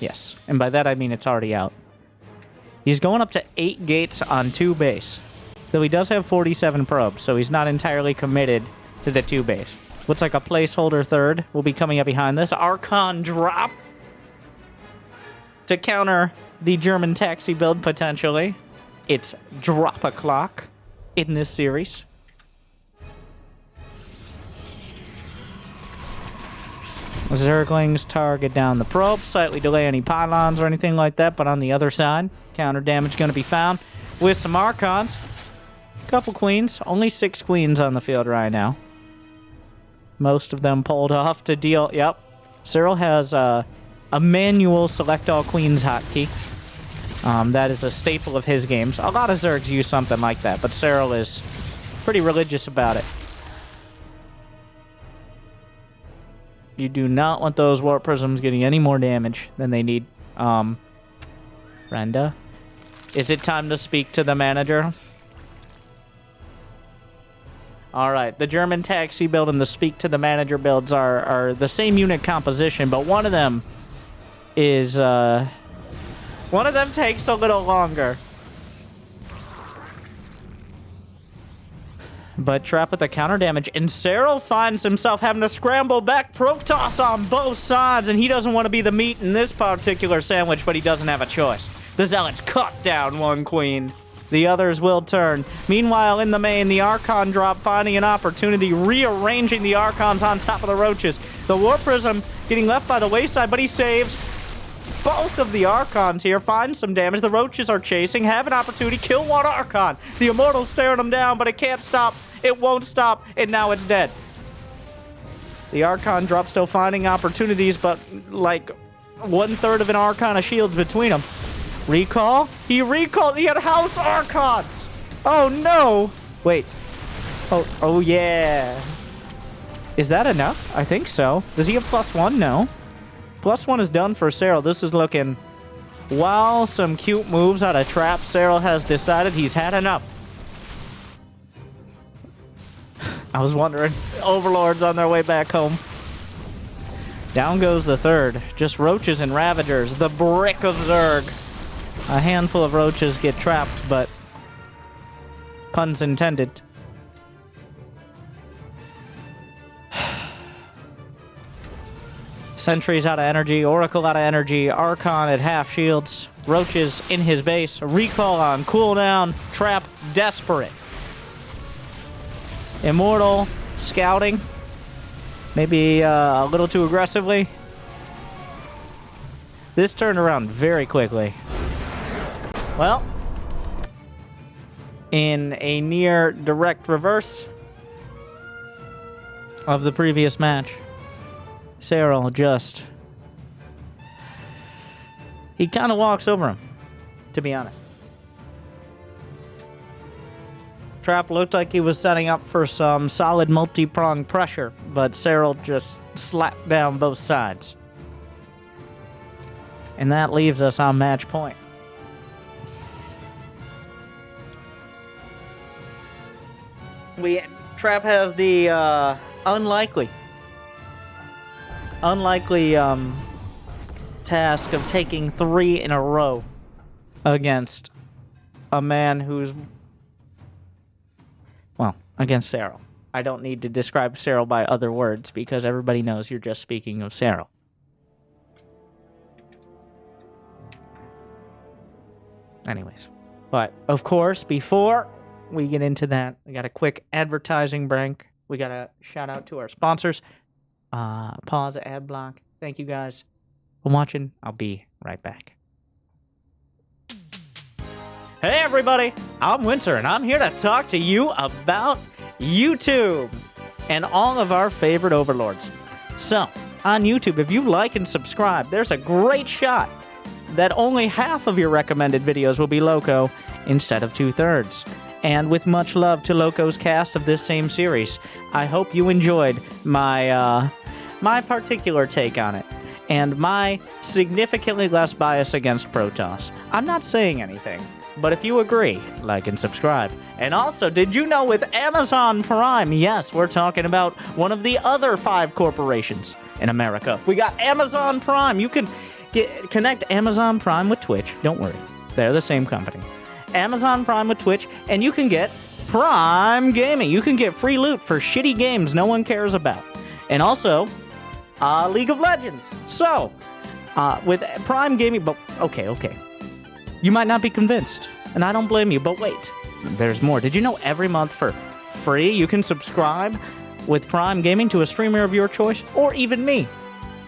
Yes. And by that I mean it's already out. He's going up to 8 gates on 2 base. Though he does have 47 probes, so he's not entirely committed to the 2 base. Looks like a placeholder 3rd will be coming up behind this. Archon drop to counter the German taxi build, potentially. It's drop a clock in this series. Zerglings target down the probe, slightly delay any pylons or anything like that, but on the other side, counter damage going to be found with some Archons. Couple queens, only 6 queens on the field right now. Most of them pulled off to deal. Yep, Serral has a manual select all queens hotkey. That is a staple of his games. A lot of Zergs use something like that, but Serral is pretty religious about it. You do not want those Warp Prisms getting any more damage than they need. Brenda, is it time to speak to the manager? All right, the German taxi build and the speak to the manager builds are the same unit composition, but one of them is, one of them takes a little longer. But trapped with the counter damage, and Serral finds himself having to scramble back. Protoss on both sides, and he doesn't want to be the meat in this particular sandwich, but he doesn't have a choice. The Zealots cut down one queen. The others will turn. Meanwhile, in the main, the Archon drop finding an opportunity, rearranging the Archons on top of the Roaches. The War Prism getting left by the wayside, but he saves both of the Archons here, finds some damage. The Roaches are chasing, have an opportunity, kill one Archon. The Immortal's staring them down, but it can't stop. It won't stop, and now it's dead. The Archon drop still finding opportunities, but like 1/3 of an Archon of shields between them. Recall? He recalled. He had House Archons. Oh no! Wait. Oh yeah. Is that enough? I think so. Does he have +1? No. +1 is done for Serral. This is looking... While some cute moves out of trap, Serral has decided he's had enough. I was wondering. Overlords on their way back home. Down goes the third. Just Roaches and Ravagers. The brick of Zerg. A handful of Roaches get trapped, but... puns intended. Sentries out of energy, Oracle out of energy, Archon at half shields, Roaches in his base, Recall on cooldown, Trap desperate. Immortal scouting, maybe a little too aggressively. This turned around very quickly. Well, in a near direct reverse of the previous match, Serral just... he kind of walks over him, to be honest. Trap looked like he was setting up for some solid multi-pronged pressure, but Serral just slapped down both sides. And that leaves us on match point. Trap has the unlikely task of taking 3 in a row against a man who's, well, against Serral. I don't need to describe Serral by other words because everybody knows you're just speaking of Serral. Anyways, but of course, before we get into that, we got a quick advertising break. We got a shout out to our sponsors. Pause ad block. Thank you guys for watching. I'll be right back. Hey everybody, I'm Winter and I'm here to talk to you about YouTube and all of our favorite overlords. So, on YouTube, if you like and subscribe, there's a great shot that only half of your recommended videos will be Loco instead of 2/3. And with much love to Loco's cast of this same series, I hope you enjoyed my my particular take on it, and my significantly less bias against Protoss. I'm not saying anything, but if you agree, like and subscribe. And also, did you know with Amazon Prime, yes, we're talking about one of the other 5 corporations in America. We got Amazon Prime. You can connect Amazon Prime with Twitch. Don't worry, they're the same company. Amazon Prime with Twitch, and you can get Prime Gaming. You can get free loot for shitty games no one cares about. And also, League of Legends. So, with Prime Gaming, but okay. You might not be convinced, and I don't blame you, but wait. There's more. Did you know every month for free you can subscribe with Prime Gaming to a streamer of your choice, or even me?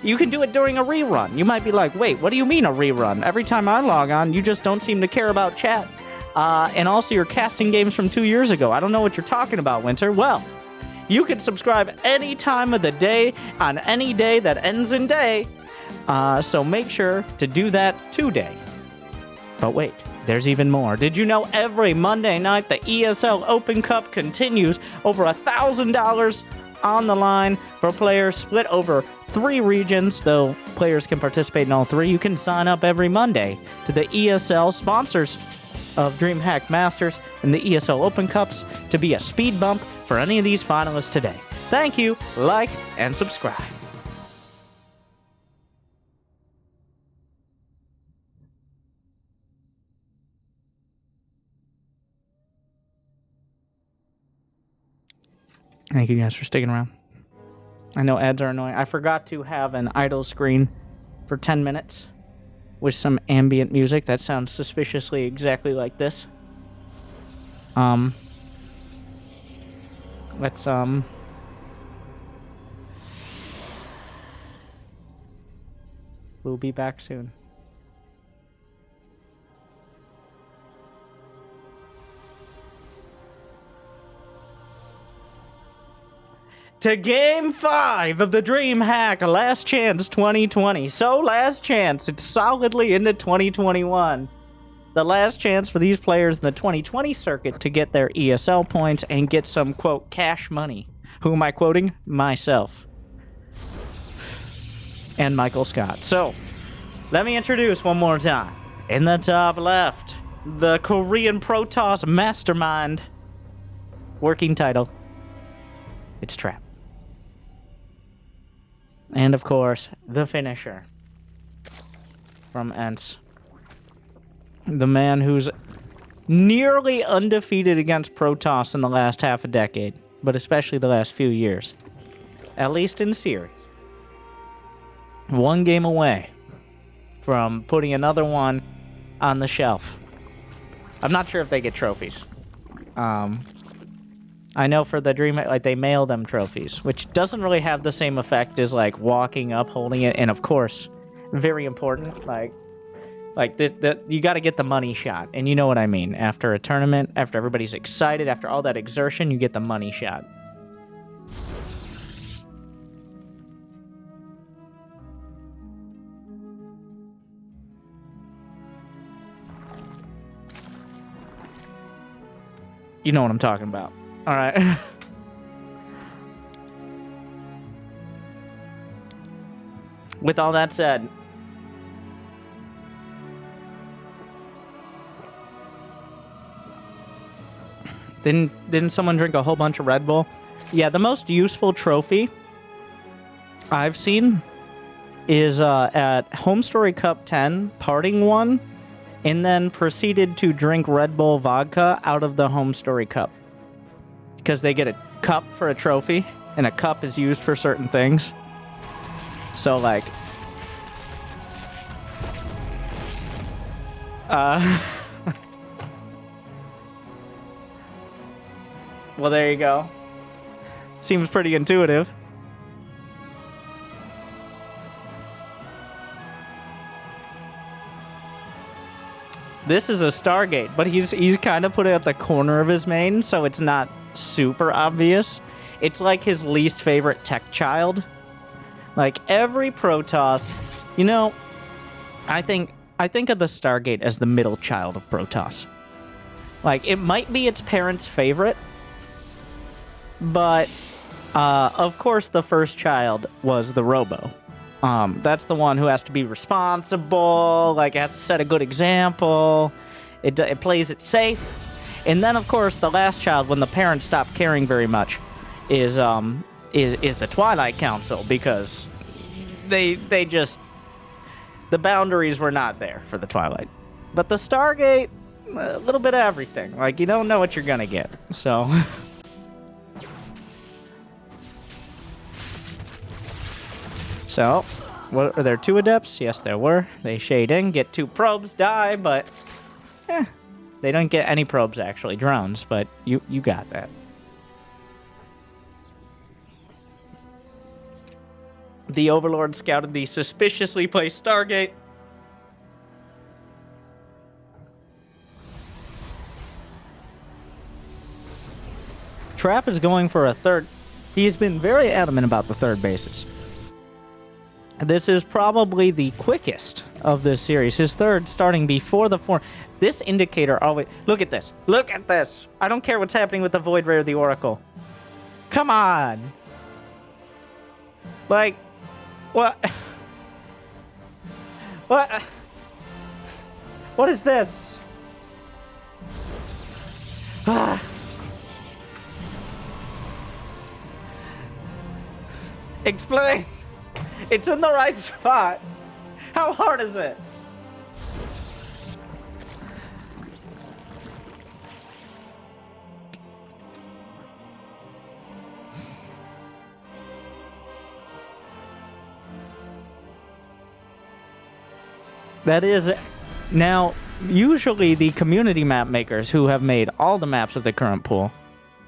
You can do it during a rerun. You might be like, wait, what do you mean a rerun? Every time I log on, you just don't seem to care about chat. And also you're casting games from 2 years ago. I don't know what you're talking about, Winter. Well, you can subscribe any time of the day on any day that ends in day. So make sure to do that today. But wait, there's even more. Did you know every Monday night the ESL Open Cup continues? Over $1,000 on the line for players split over 3 regions, though players can participate in all 3. You can sign up every Monday to the ESL sponsors of Dreamhack Masters and the ESL Open Cups to be a speed bump for any of these finalists today. Thank you, like, and subscribe. Thank you guys for sticking around. I know ads are annoying. I forgot to have an idle screen for 10 minutes with some ambient music that sounds suspiciously exactly like this. Let's, we'll be back soon. To Game 5 of the Dreamhack Last Chance 2020. So last chance, it's solidly into 2021. The last chance for these players in the 2020 circuit to get their ESL points and get some, quote, cash money. Who am I quoting? Myself. And Michael Scott. So, let me introduce one more time. In the top left, the Korean Protoss Mastermind. Working title. It's Trap. And of course, the finisher from Ents. The man who's nearly undefeated against Protoss in the last half a decade, but especially the last few years. At least in series. One game away from putting another one on the shelf. I'm not sure if they get trophies. I know for the Dream, like, they mail them trophies, which doesn't really have the same effect as, like, walking up, holding it, and of course, very important, like this, you gotta get the money shot, and you know what I mean. After a tournament, after everybody's excited, after all that exertion, you get the money shot. You know what I'm talking about. All right. With all that said, didn't someone drink a whole bunch of Red Bull? Yeah, the most useful trophy I've seen is at Home Story Cup 10, parting one, and then proceeded to drink Red Bull vodka out of the Home Story Cup. Because they get a cup for a trophy, and a cup is used for certain things. So, like... well, there you go. Seems pretty intuitive. This is a Stargate, but he's kind of put it at the corner of his main, so it's not super obvious. It's like his least favorite tech child. Like every Protoss, you know, I think of the Stargate as the middle child of Protoss. Like it might be its parents' favorite, but of course the first child was the Robo. That's the one who has to be responsible, like has to set a good example. It plays it safe. And then, of course, the last child, when the parents stop caring very much, is the Twilight Council, because they just... the boundaries were not there for the Twilight. But the Stargate, a little bit of everything. Like, you don't know what you're gonna get, so... So, what, are there 2 adepts? Yes, there were. They shade in, get 2 probes, die, but... they don't get any probes, actually. Drones, but you got that. The Overlord scouted the suspiciously placed Stargate. Trap is going for a third. He's been very adamant about the third bases. This is probably the quickest of this series. His third starting before the 4. This indicator always... Look at this. Look at this. I don't care what's happening with the Void Ray or the Oracle. Come on. Like, what? What? What is this? Explain. It's in the right spot. How hard is it? That is... Now, usually the community map makers who have made all the maps of the current pool,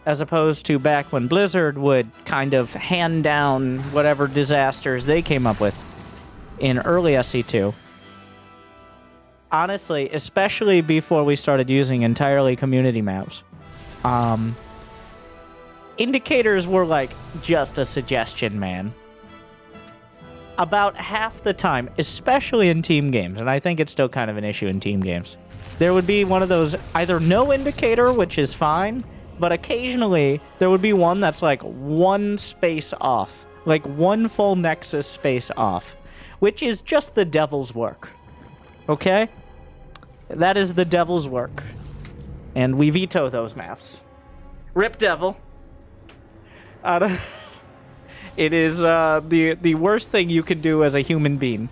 as opposed to back when Blizzard would kind of hand down whatever disasters they came up with in early SC2. Honestly, especially before we started using entirely community maps, indicators were like just a suggestion, man. About half the time, especially in team games, and I think it's still kind of an issue in team games, there would be one of those either no indicator, which is fine, but occasionally there would be one that's like one space off, like one full nexus space off, which is just the devil's work. Okay? That is the devil's work. And we veto those maps. Rip devil. It is the worst thing you can do as a human being.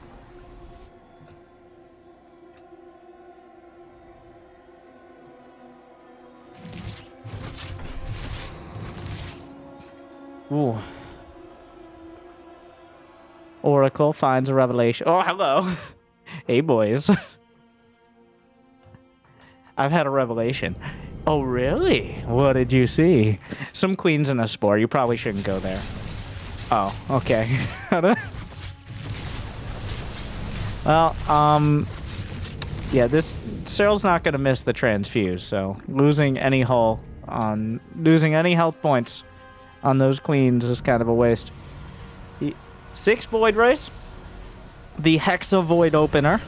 Ooh. Oracle finds a revelation. Oh, hello. Hey, boys. I've had a revelation. Oh, really? What did you see? Some queens in a spore. You probably shouldn't go there. Oh, okay. Well, yeah, this Serral's not gonna miss the transfuse, so losing any health points on those queens is kind of a waste. 6 Void Rays. The Hexa Void Opener.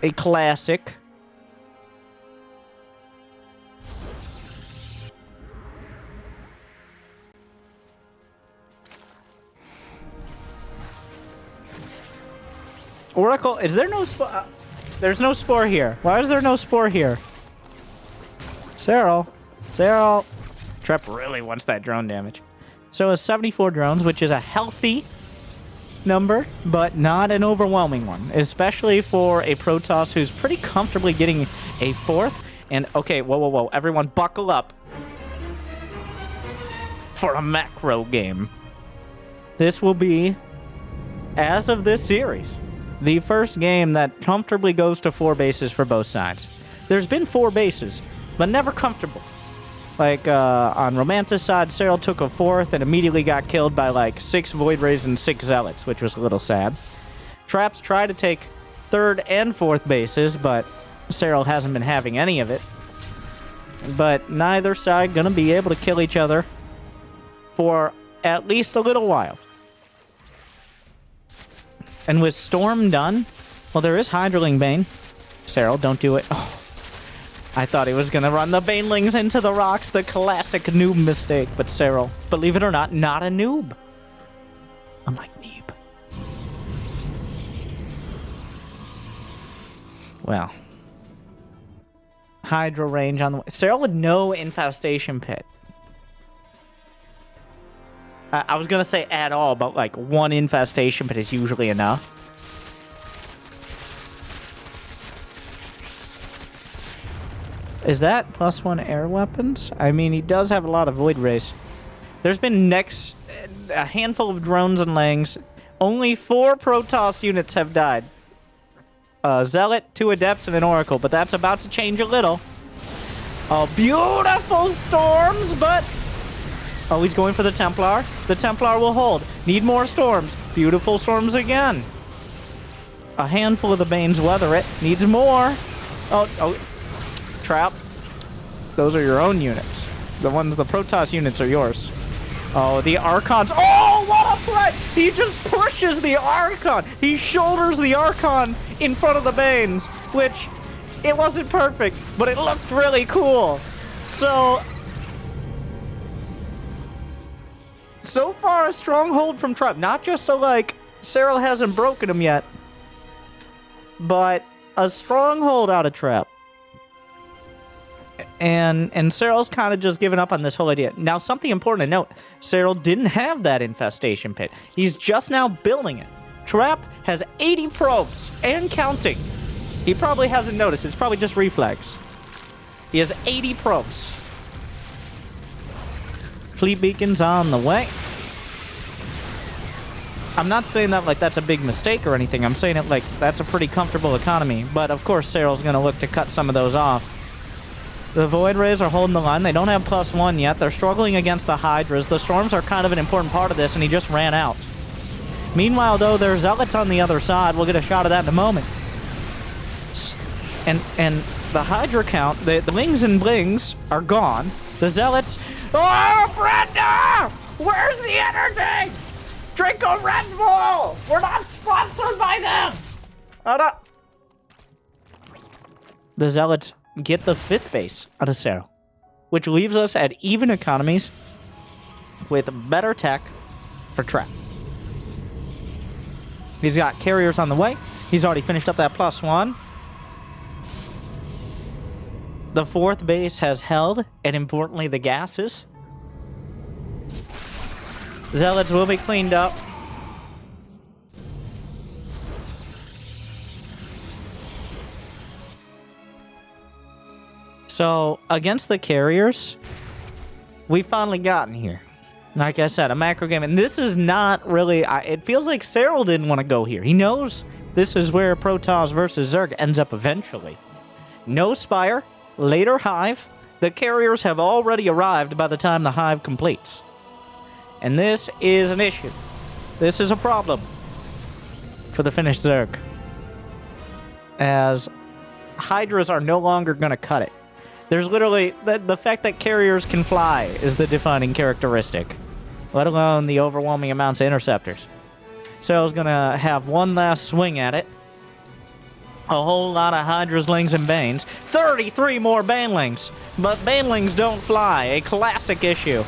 A classic. Oracle, is there no spore? There's no spore here. Why is there no spore here? Serral. Trep really wants that drone damage. So it's 74 drones, which is a healthy number, but not an overwhelming one. Especially for a Protoss who's pretty comfortably getting a 4th. And, okay, whoa. Everyone buckle up. For a macro game. This will be, as of this series, the first game that comfortably goes to 4 bases for both sides. There's been 4 bases, but never comfortable. Like, on Romanta's side, Serral took a 4th and immediately got killed by, like, 6 Void Rays and 6 Zealots, which was a little sad. Traps try to take 3rd and 4th bases, but Serral hasn't been having any of it. But neither side gonna be able to kill each other for at least a little while. And with Storm done, well, there is Hydraling Bane. Serral, don't do it. Oh, I thought he was going to run the Banelings into the rocks, the classic noob mistake. But Serral, believe it or not a noob. Unlike Neeb. Well. Hydra range on the way. Serral with no Infestation Pit. I was going to say at all, but like 1 Infestation Pit is usually enough. Is that +1 air weapons? I mean, he does have a lot of Void Rays. There's been a handful of drones and Langs. Only 4 Protoss units have died. Zealot, 2 Adepts, and an Oracle, but that's about to change a little. Oh, beautiful storms, but... Oh, he's going for the Templar. The Templar will hold. Need more storms. Beautiful storms again. A handful of the Banes weather it. Needs more. Oh. Trap. Those are your own units. The Protoss units are yours. Oh, the Archons. Oh, what a play! He just pushes the Archon. He shoulders the Archon in front of the Banes, which, it wasn't perfect, but it looked really cool. So far, a stronghold from Trap. Not just Serral hasn't broken him yet, but a stronghold out of Trap. And Serral's kind of just given up on this whole idea. Now, something important to note, Serral didn't have that infestation pit. He's just now building it. Trap has 80 probes and counting. He probably hasn't noticed. It's probably just reflex. He has 80 probes. Fleet beacons on the way. I'm not saying that like that's a big mistake or anything. I'm saying it like that's a pretty comfortable economy. But of course, Serral's going to look to cut some of those off. The Void Rays are holding the line. They don't have +1 yet. They're struggling against the Hydras. The Storms are kind of an important part of this, and he just ran out. Meanwhile, though, there's Zealots on the other side. We'll get a shot of that in a moment. And the Hydra count, the Lings and Blings are gone. The Zealots... Oh, Brenda! Where's the energy? Drink a Red Bull! We're not sponsored by them! Hold up. The Zealots get the 5th base out of Serral, which leaves us at even economies with better tech for Trap. He's got carriers on the way. He's already finished up that +1. The 4th base has held, and importantly, the gases. Zealots will be cleaned up. So, against the carriers, we've finally gotten here. Like I said, a macro game. And this is not really... it feels like Serral didn't want to go here. He knows this is where Protoss versus Zerg ends up eventually. No Spire, later Hive. The carriers have already arrived by the time the Hive completes. And this is an issue. This is a problem for the Finnish Zerg. As Hydras are no longer going to cut it. There's literally... The fact that carriers can fly is the defining characteristic. Let alone the overwhelming amounts of interceptors. Serral's going to have one last swing at it. A whole lot of Hydras, Lings, and Banes. 33 more Banelings. But Banelings don't fly. A classic issue.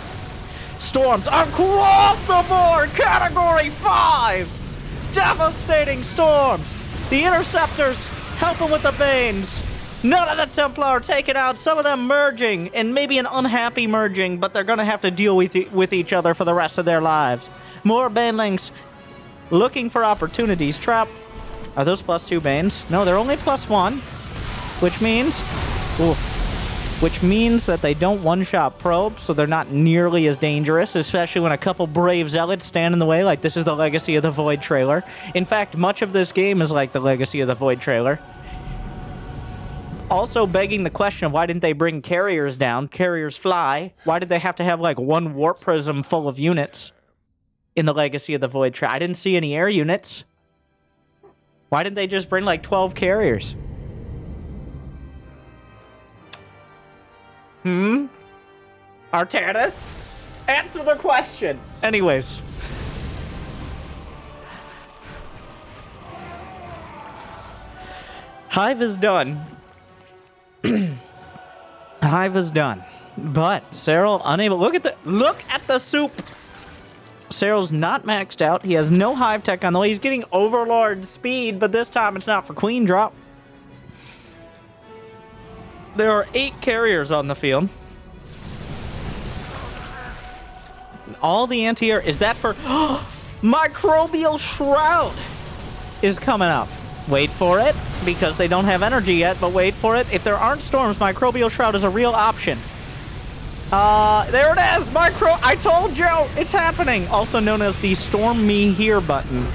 Storms across the board! Category 5! Devastating storms! The Interceptors helping with the Banes. None of the Templar are taken out, some of them merging, and maybe an unhappy merging, but they're going to have to deal with each other for the rest of their lives. More Banelings looking for opportunities. Trap. Are those +2 Banes? No, they're only +1, which means... Ooh, which means that they don't one-shot probe, so they're not nearly as dangerous, especially when a couple brave Zealots stand in the way, like this is the Legacy of the Void trailer. In fact, much of this game is like the Legacy of the Void trailer. Also begging the question of why didn't they bring carriers down? Carriers fly. Why did they have to have like one warp prism full of units in the Legacy of the Void trailer? I didn't see any air units. Why didn't they just bring like 12 carriers? Artanis? Answer the question. Anyways. Hive is done. Hive is done. But Serral unable... Look at the soup. Serral's not maxed out. He has no Hive tech on the way. He's getting Overlord speed, but this time it's not for Queen drop. There are 8 carriers on the field. All the anti-air... Is that for... Microbial Shroud is coming up. Wait for it, because they don't have energy yet, but wait for it. If there aren't storms, Microbial Shroud is a real option. There it is! I told you! It's happening! Also known as the Storm Me Here button.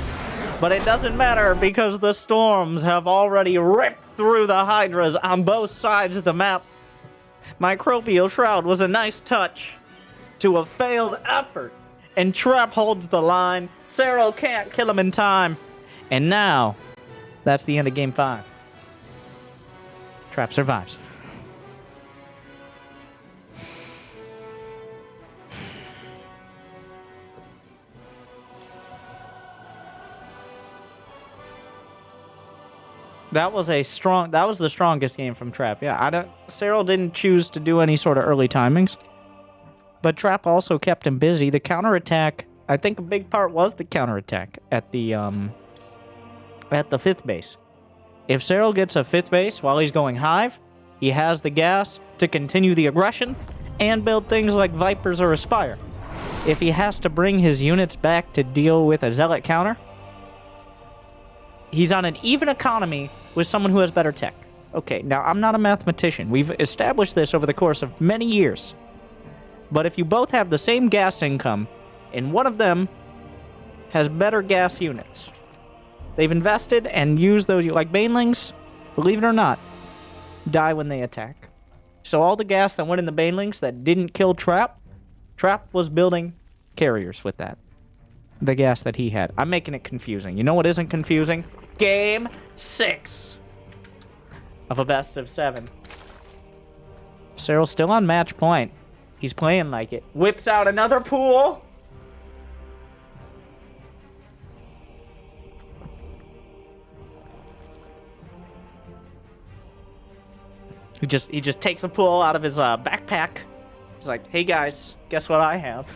But it doesn't matter, because the storms have already ripped through the Hydras on both sides of the map. Microbial Shroud was a nice touch to a failed effort. And Trap holds the line. Serral can't kill him in time. And now... That's the end of Game 5. Trap survives. That was the strongest game from Trap. Yeah, Serral didn't choose to do any sort of early timings. But Trap also kept him busy. The counterattack, I think a big part was the counterattack at the 5th base. If Serral gets a 5th base while he's going Hive, He has the gas to continue the aggression and build things like Vipers or Aspire. If he has to bring his units back to deal with a Zealot counter, he's on an even economy with someone who has better tech. Okay, now I'm not a mathematician. We've established this over the course of many years. But if you both have the same gas income, and one of them has better gas units, they've invested and used those, like Banelings, believe it or not, die when they attack. So all the gas that went in the Banelings that didn't kill Trap was building carriers with that. The gas that he had. I'm making it confusing. You know what isn't confusing? Game 6 of a best of 7. Serral's still on match point. He's playing like it. Whips out another pool. He just takes a pool out of his backpack. He's like, hey guys, guess what I have?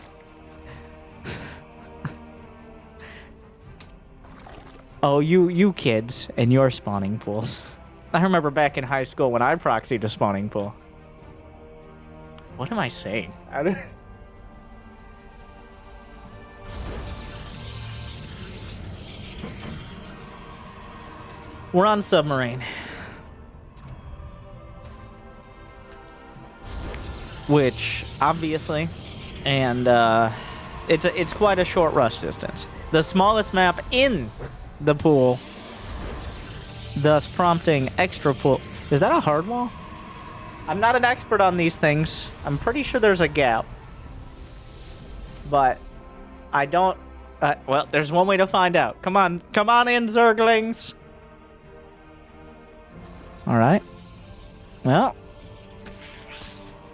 Oh, you kids and your spawning pools. I remember back in high school when I proxied a spawning pool. What am I saying? We're on submarine. Which, obviously, and it's quite a short rush distance. The smallest map in the pool, thus prompting extra pool. Is that a hard wall? I'm not an expert on these things. I'm pretty sure there's a gap. But I don't... well, there's one way to find out. Come on in, Zerglings! Alright. Well...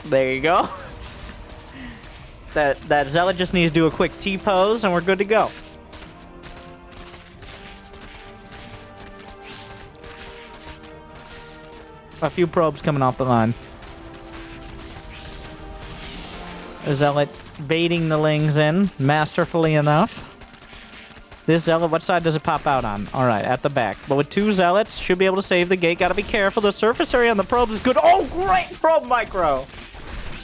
there you go. That Zealot just needs to do a quick T-pose and we're good to go. A few probes coming off the line. Zealot baiting the Lings in, masterfully enough. This Zealot, what side does it pop out on? Alright, at the back. But with 2 Zealots, should be able to save the gate. Gotta be careful. The surface area on the probes is good. Oh, great probe micro!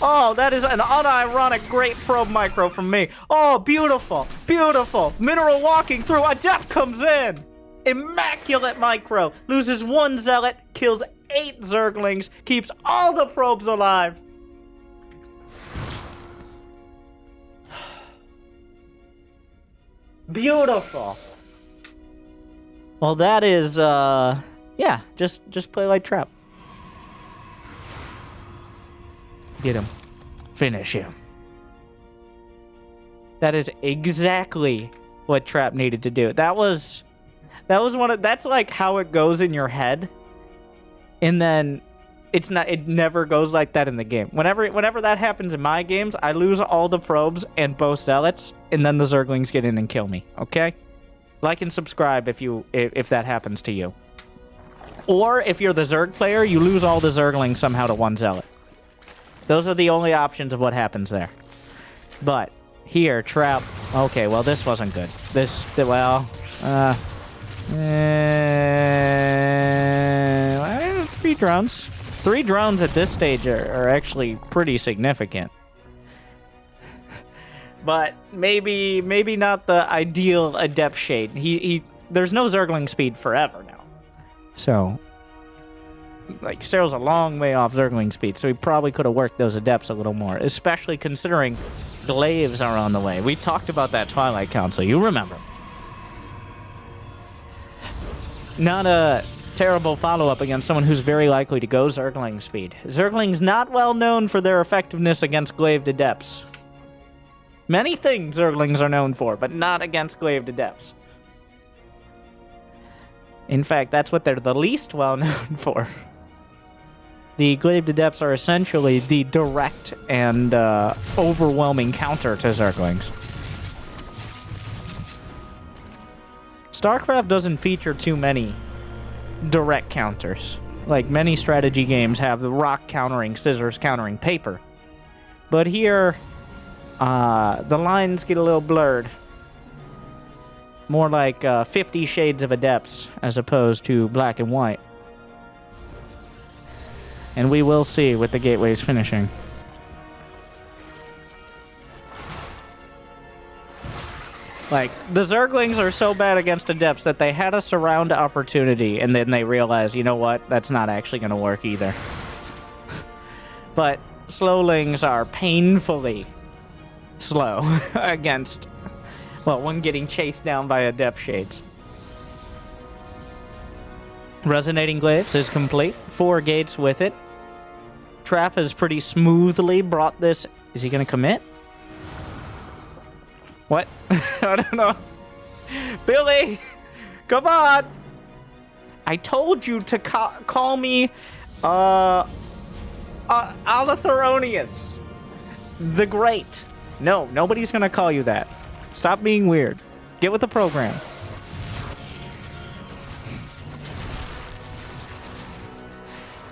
Oh, that is an unironic great probe micro from me. Oh, beautiful. Beautiful. Mineral walking through. Adept comes in. Immaculate micro. Loses 1 Zealot. Kills 8 Zerglings. Keeps all the probes alive. Beautiful. Well, that is, yeah, just play like Trap. Get him. Finish him. That is exactly what Trap needed to do. That was one of, that's like how it goes in your head. And then it never goes like that in the game. Whenever that happens in my games, I lose all the probes and both Zealots, and then the Zerglings get in and kill me, okay? Like and subscribe if that happens to you. Or if you're the Zerg player, you lose all the Zerglings somehow to 1 Zealot. Those are the only options of what happens there. But here, Trap. Okay, well, this wasn't good. Well, 3 drones. 3 drones at this stage are actually pretty significant. But maybe not the ideal Adept shade. There's no Zergling speed forever now. So, like, Serral's a long way off Zergling speed, so he probably could have worked those Adepts a little more, especially considering Glaives are on the way. We talked about that Twilight Council, you remember. Not a terrible follow-up against someone who's very likely to go Zergling speed. Zergling's not well known for their effectiveness against Glaved Adepts. Many things Zerglings are known for, but not against Glaved Adepts. In fact, that's what they're the least well known for. The Glaved Adepts are essentially the direct and overwhelming counter to Zerglings. Starcraft doesn't feature too many direct counters. Like many strategy games have the rock countering scissors countering paper. But here, the lines get a little blurred. More like 50 Shades of Adepts as opposed to black and white. And we will see with the gateways finishing. Like, the Zerglings are so bad against Adepts that they had a surround opportunity, and then they realized, you know what, that's not actually going to work either. But Slowlings are painfully slow against, well, one getting chased down by Adept Shades. Resonating Glaives is complete. 4 gates with it. Trap has pretty smoothly brought this... Is he going to commit? What? I don't know. Billy! Come on! I told you to call me... Alatheronius. The Great. No, nobody's going to call you that. Stop being weird. Get with the program.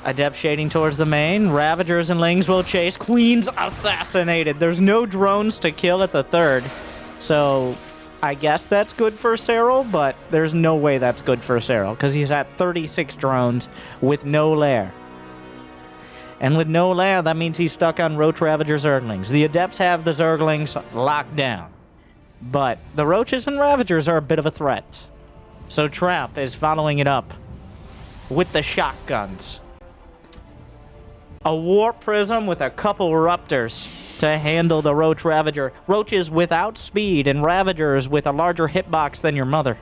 Adept shading towards the main. Ravagers and Lings will chase. Queens assassinated. There's no drones to kill at the 3rd. So, I guess that's good for Serral, but there's no way that's good for Serral, because he's at 36 drones with no lair. And with no lair, that means he's stuck on Roach Ravager Zerglings. The Adepts have the Zerglings locked down. But the Roaches and Ravagers are a bit of a threat. So Trap is following it up with the shotguns. A Warp Prism with a couple Ruptors to handle the Roach Ravager. Roaches without speed and Ravagers with a larger hitbox than your mother,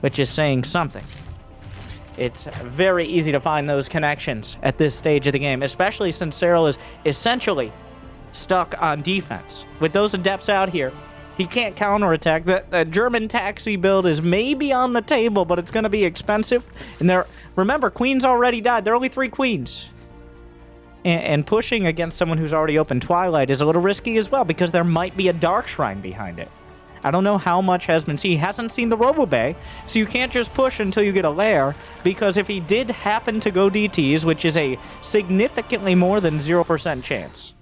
which is saying something. It's very easy to find those connections at this stage of the game, especially since Serral is essentially stuck on defense. With those Adepts out here, he can't counterattack. The German taxi build is maybe on the table, but it's going to be expensive. And remember, Queens already died. There are only 3 Queens. And pushing against someone who's already opened Twilight is a little risky as well, because there might be a Dark Shrine behind it. I don't know how much has been seen. He hasn't seen the Robo-Bay, so you can't just push until you get a lair, because if he did happen to go DTs, which is a significantly more than 0% chance,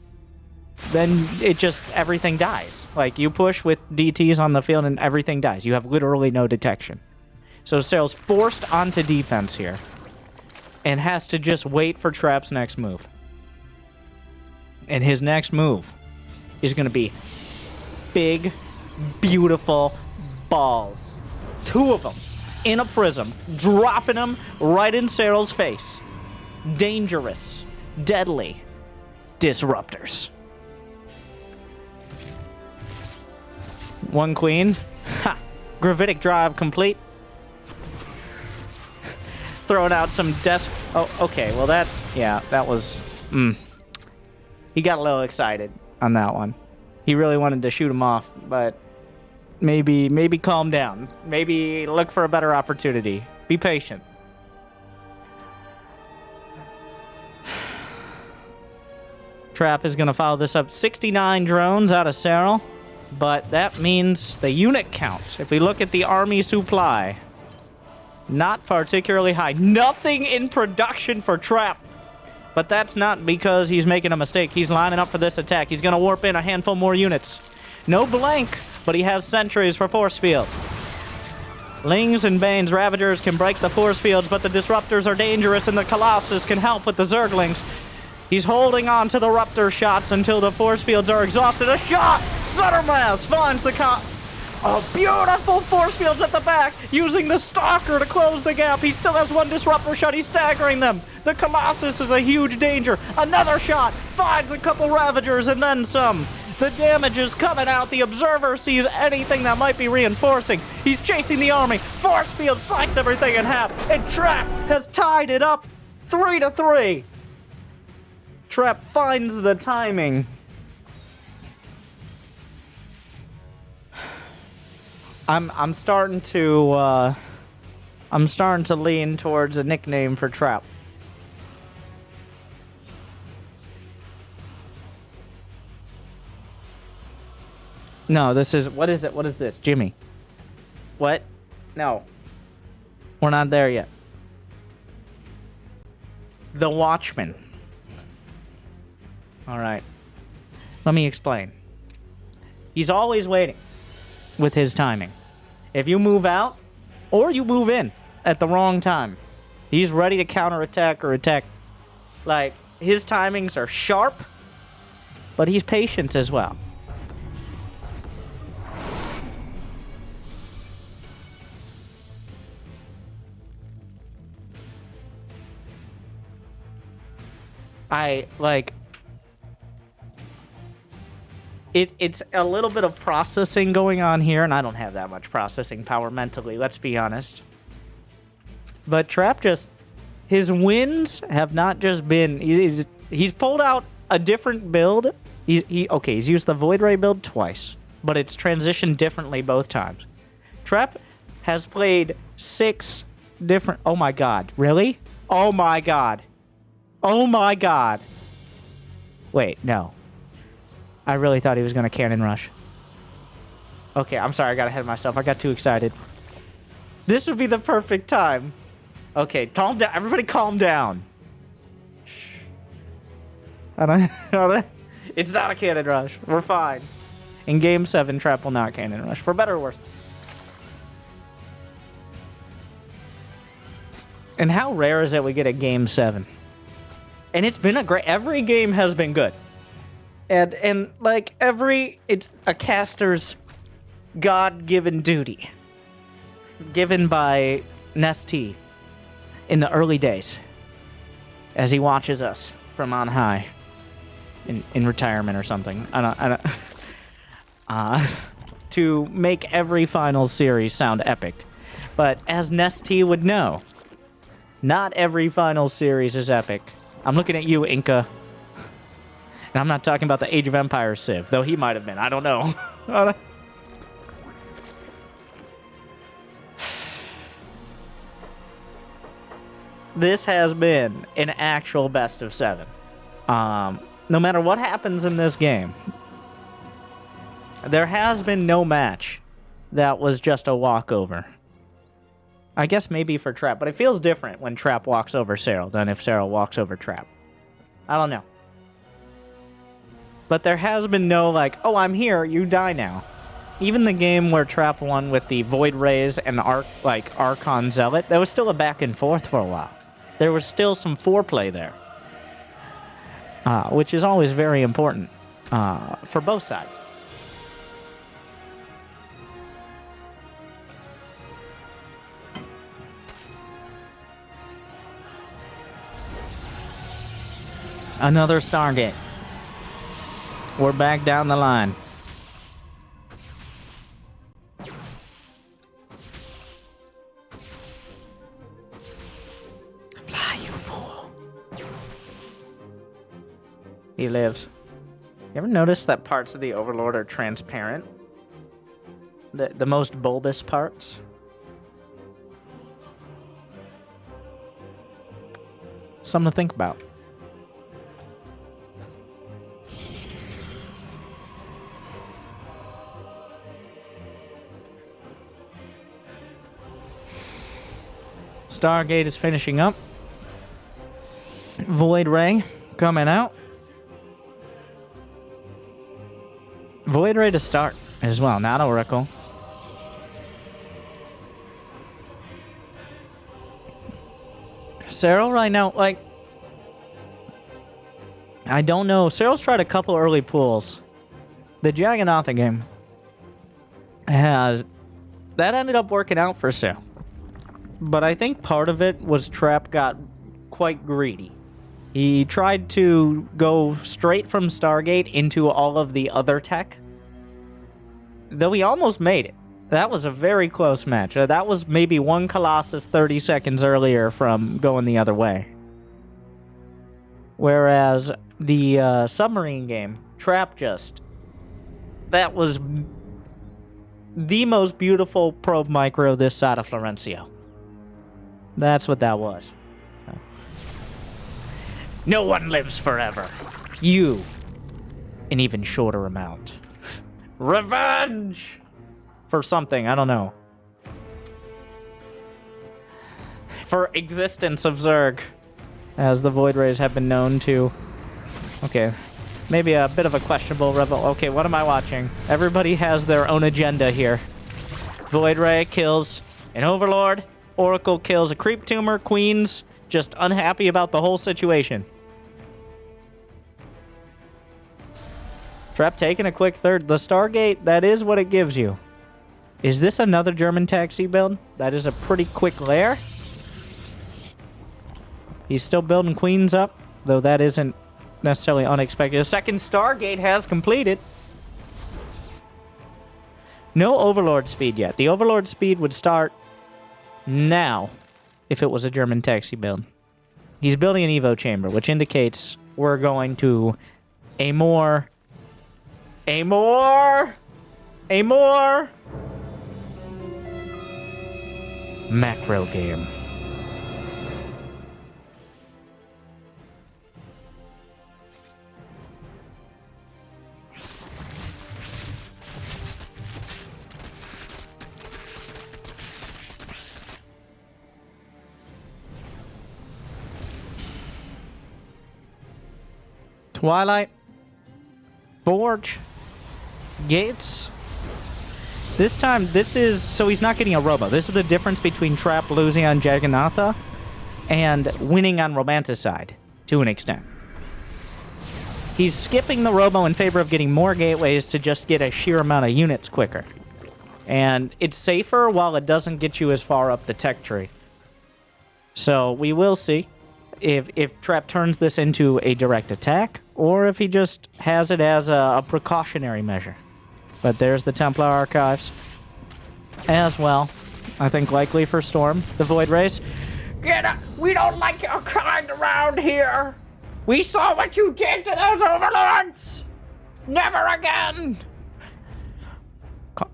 then everything dies. Like, you push with DTs on the field and everything dies. You have literally no detection. So Serral's forced onto defense here, and has to just wait for Trap's next move. And his next move is going to be big, beautiful balls. 2 of them in a prism, dropping them right in Serral's face. Dangerous, deadly disruptors. 1 queen. Ha! Gravitic drive complete. Throwing out some Oh, okay. Well, that was... He got a little excited on that one. He really wanted to shoot him off, but maybe calm down. Maybe look for a better opportunity. Be patient. Trap is going to follow this up. 69 drones out of Serral, but that means the unit count. If we look at the army supply, not particularly high. Nothing in production for Trap. But that's not because he's making a mistake. He's lining up for this attack. He's going to warp in a handful more units. No blank, but he has sentries for force field. Lings and Banes, Ravagers can break the force fields, but the Disruptors are dangerous, and the Colossus can help with the Zerglings. He's holding on to the Ruptor shots until the force fields are exhausted. A shot! Suttermass finds the Oh, beautiful force fields at the back, using the Stalker to close the gap. He still has 1 Disruptor shot. He's staggering them. The Colossus is a huge danger. Another shot finds a couple Ravagers and then some. The damage is coming out. The Observer sees anything that might be reinforcing. He's chasing the army. Force field slices everything in half. And Trap has tied it up 3-3. Trap finds the timing. I'm starting to lean towards a nickname for Trap. No, this is... What is it? What is this? Jimmy. What? No. We're not there yet. The Watchman. Alright. Let me explain. He's always waiting with his timing. If you move out, or you move in at the wrong time, he's ready to counterattack or attack Like, his timings are sharp, but he's patient as well. It's a little bit of processing going on here, and I don't have that much processing power mentally, let's be honest. But Trap just... His wins have not just been... He's pulled out a different build. He's used the Void Ray build twice, but it's transitioned differently both times. Trap has played 6 different... Oh my god, really? Oh my god. Oh my god. Wait, no. I really thought he was going to cannon rush. Okay, I'm sorry, I got ahead of myself. I got too excited. This would be the perfect time. Okay, calm down. Everybody calm down. It's not a cannon rush. We're fine. In Game 7, Trap will not cannon rush. For better or worse. And how rare is it we get a Game 7? And it's been a great... Every game has been good. And like, it's a caster's God-given duty. Given by Nesty in the early days. As he watches us from on high. In retirement or something. To make every final series sound epic. But as Nesty would know, not every final series is epic. I'm looking at you, Inca. And I'm not talking about the Age of Empires Civ, though he might have been. I don't know. This has been an actual best of 7. No matter what happens in this game, there has been no match that was just a walkover. I guess maybe for Trap, but it feels different when Trap walks over Serral than if Serral walks over Trap. I don't know. But there has been no, like, oh, I'm here, you die now. Even the game where Trap won with the Void Rays and Archon Zealot, there was still a back and forth for a while. There was still some foreplay there. Which is always very important for both sides. Another Stargate. We're back down the line. Fly, you fool. He lives. You ever notice that parts of the Overlord are transparent? The most bulbous parts? Something to think about. Stargate is finishing up. Void Ray coming out. Void Ray to start as well, not Oracle. Serral right now, like... I don't know. Serral's tried a couple early pools. The Jaganatha game has... That ended up working out for Serral. But I think part of it was Trap got quite greedy. He tried to go straight from Stargate into all of the other tech. Though he almost made it. That was a very close match. That was maybe one Colossus 30 seconds earlier from going the other way. Whereas the submarine game, Trap just... That was the most beautiful probe micro this side of Florencio. That's what that was. No one lives forever. You, an even shorter amount. Revenge! For something, I don't know. For existence of Zerg. As the Void Rays have been known to... Okay, maybe a bit of a questionable revel... Okay, what am I watching? Everybody has their own agenda here. Void Ray kills an Overlord. Oracle kills a creep tumor. Queen's just unhappy about the whole situation. Trap taking a quick third. The Stargate, that is what it gives you. Is this another German taxi build? That is a pretty quick lair. He's still building queens up, though that isn't necessarily unexpected. A second Stargate has completed. No Overlord speed yet. The Overlord speed would start now if it was a German taxi build. He's building an Evo chamber, which indicates we're going to a more macro game. Twilight, Forge, Gates. This time, this is... So he's not getting a Robo. This is the difference between Trap losing on Jagannatha and winning on Romanticide, to an extent. He's skipping the Robo in favor of getting more gateways to just get a sheer amount of units quicker. And it's safer while it doesn't get you as far up the tech tree. So we will see if Trap turns this into a direct attack, or if he just has it as a precautionary measure. But there's the Templar Archives as well. I think likely for Storm, the Void Race. Get up! We don't like your kind around here! We saw what you did to those overlords! Never again!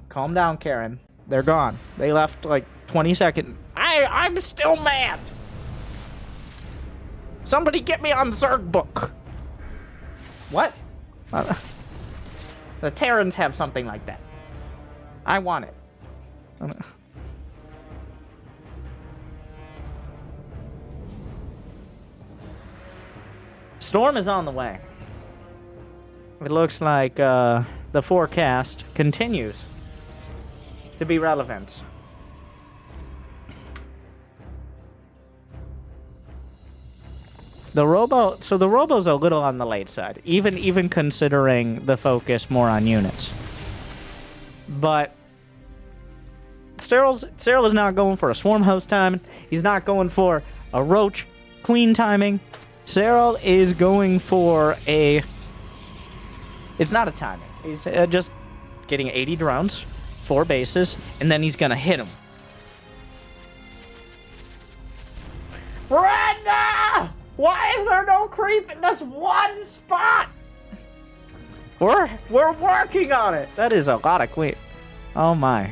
Calm down, Karen. They're gone. They left like 20 seconds. I'm still mad! Somebody get me on Zerg book. What? The Terrans have something like that. I want it. Storm is on the way. It looks like the forecast continues to be relevant. The Robo's a little on the late side, even considering the focus more on units. But Serral is not going for a Swarm Host timing. He's not going for a Roach Queen timing. Serral is going for a... It's not a timing. He's just getting 80 drones, 4 bases, and then he's going to hit them. Brenda! Why is there no creep in this one spot? We're working on it. That is a lot of queen. Oh my.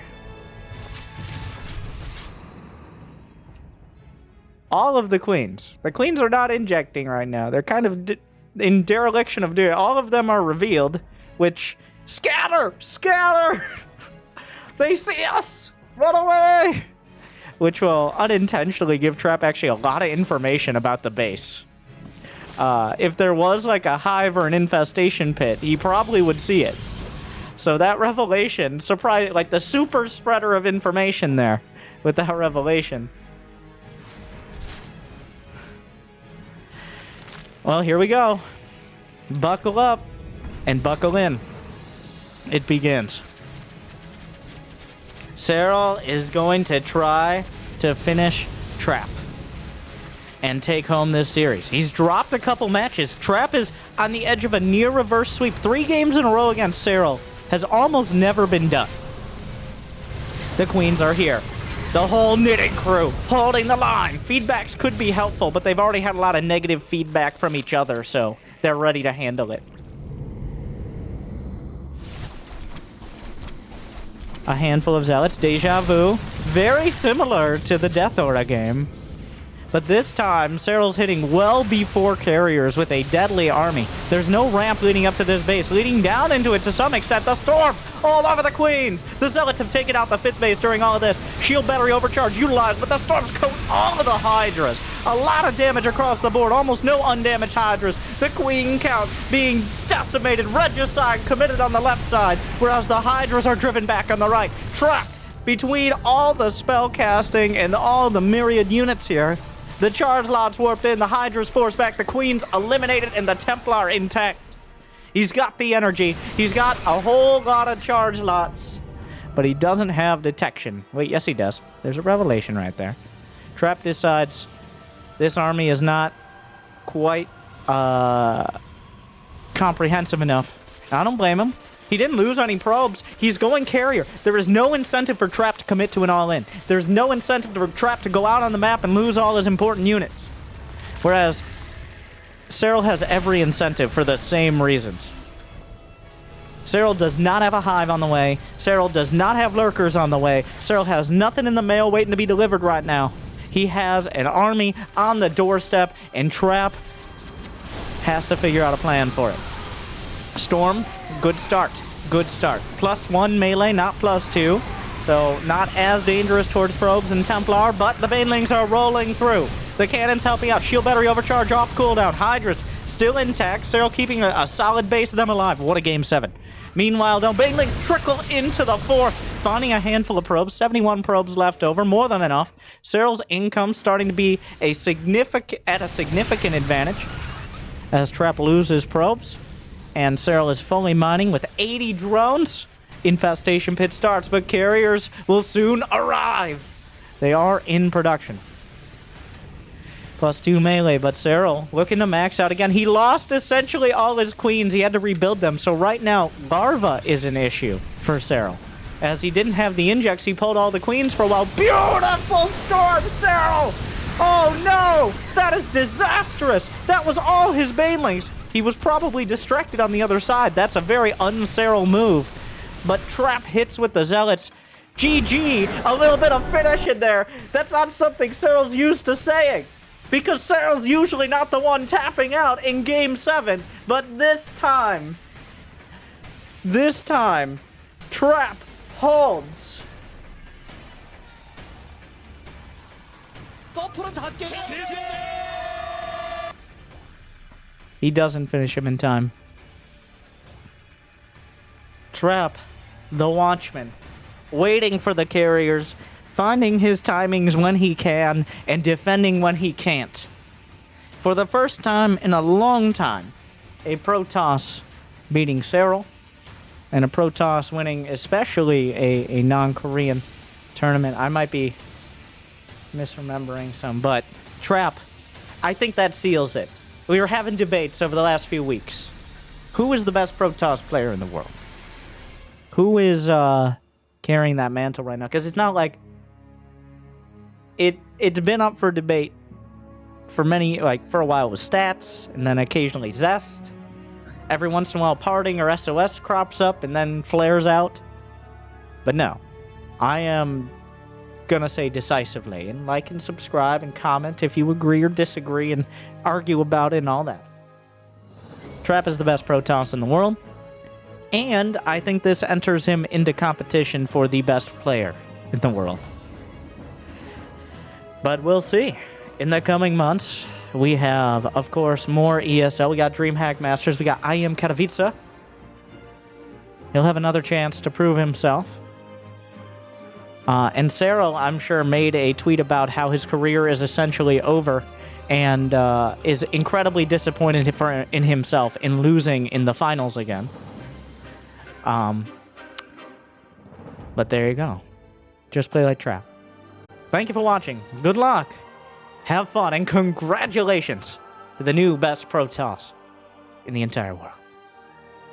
All of the queens. The queens are not injecting right now. They're kind of in dereliction of doing. All of them are revealed, which... Scatter! Scatter! They see us! Run away! Which will unintentionally give Trap actually a lot of information about the base. If there was like a hive or an infestation pit, he probably would see it. So that revelation, like the super spreader of information there with that revelation. Well, here we go. Buckle up and buckle in. It begins. Serral is going to try to finish Trap and take home this series. He's dropped a couple matches. Trap is on the edge of a near reverse sweep. 3 games in a row against Serral has almost never been done. The queens are here. The whole knitting crew holding the line. Feedbacks could be helpful, but they've already had a lot of negative feedback from each other, so they're ready to handle it. A handful of zealots. Deja vu. Very similar to the Death Aura game. But this time, Serral's hitting well before carriers with a deadly army. There's no ramp leading up to this base. Leading down into it to some extent. The Storm all over the Queens. The Zealots have taken out the 5th base during all of this. Shield battery overcharge utilized, but the Storms coat all of the Hydras. A lot of damage across the board. Almost no undamaged Hydras. The Queen count being decimated. Regicide committed on the left side, whereas the Hydras are driven back on the right. Trapped between all the spell casting and all the myriad units here. The charge lots warped in, the Hydras forced back, the Queens eliminated, and the Templar intact. He's got the energy. He's got a whole lot of charge lots. But he doesn't have detection. Wait, yes he does. There's a revelation right there. Trap decides this army is not quite comprehensive enough. I don't blame him. He didn't lose any probes. He's going carrier. There is no incentive for Trap to commit to an all-in. There's no incentive for Trap to go out on the map and lose all his important units. Whereas Serral has every incentive for the same reasons. Serral does not have a hive on the way. Serral does not have lurkers on the way. Serral has nothing in the mail waiting to be delivered right now. He has an army on the doorstep, and Trap has to figure out a plan for it. Storm, good start. Good start. +1 melee, not +2. So not as dangerous towards probes and Templar, but the Banelings are rolling through. The cannon's helping out. Shield battery overcharge off cooldown. Hydra's still intact. Serral keeping a solid base of them alive. What a game 7. Meanwhile, though, Banelings trickle into the 4th, finding a handful of probes. 71 probes left over, more than enough. Serral's income starting to be at a significant advantage as Trap loses probes. And Serral is fully mining with 80 drones. Infestation pit starts, but carriers will soon arrive. They are in production. +2 melee, but Serral looking to max out again. He lost essentially all his queens. He had to rebuild them. So right now, Larva is an issue for Serral. As he didn't have the injects, he pulled all the queens for a while. Beautiful storm, Serral! Oh no! That is disastrous! That was all his Banelings. He was probably distracted on the other side. That's a very un-Serral move. But Trap hits with the Zealots. GG! A little bit of finish in there. That's not something Serral's used to saying. Because Serral's usually not the one tapping out in Game 7. But this time, Trap holds. He doesn't finish him in time. Trap, the Watchman, waiting for the carriers, finding his timings when he can, and defending when he can't. For the first time in a long time, a Protoss beating Serral, and a Protoss winning especially a non-Korean tournament. I might be misremembering some, but Trap, I think that seals it. We were having debates over the last few weeks. Who is the best Protoss player in the world? Who is carrying that mantle right now? Because it's not like it's been up for debate for many, like for a while with Stats, and then occasionally Zest. Every once in a while Parting or SOS crops up and then flares out. But no, I am gonna say decisively, and like and subscribe and comment if you agree or disagree and argue about it and all that. Trap is the best Protoss in the world, and I think this enters him into competition for the best player in the world. But we'll see. In the coming months, we have, of course, more ESL. We got Dreamhack Masters. We got I Am Katowice. He'll have another chance to prove himself. And Serral, I'm sure, made a tweet about how his career is essentially over and is incredibly disappointed in himself in losing in the finals again. But there you go. Just play like Trap. Thank you for watching. Good luck. Have fun, and congratulations to the new best Protoss in the entire world.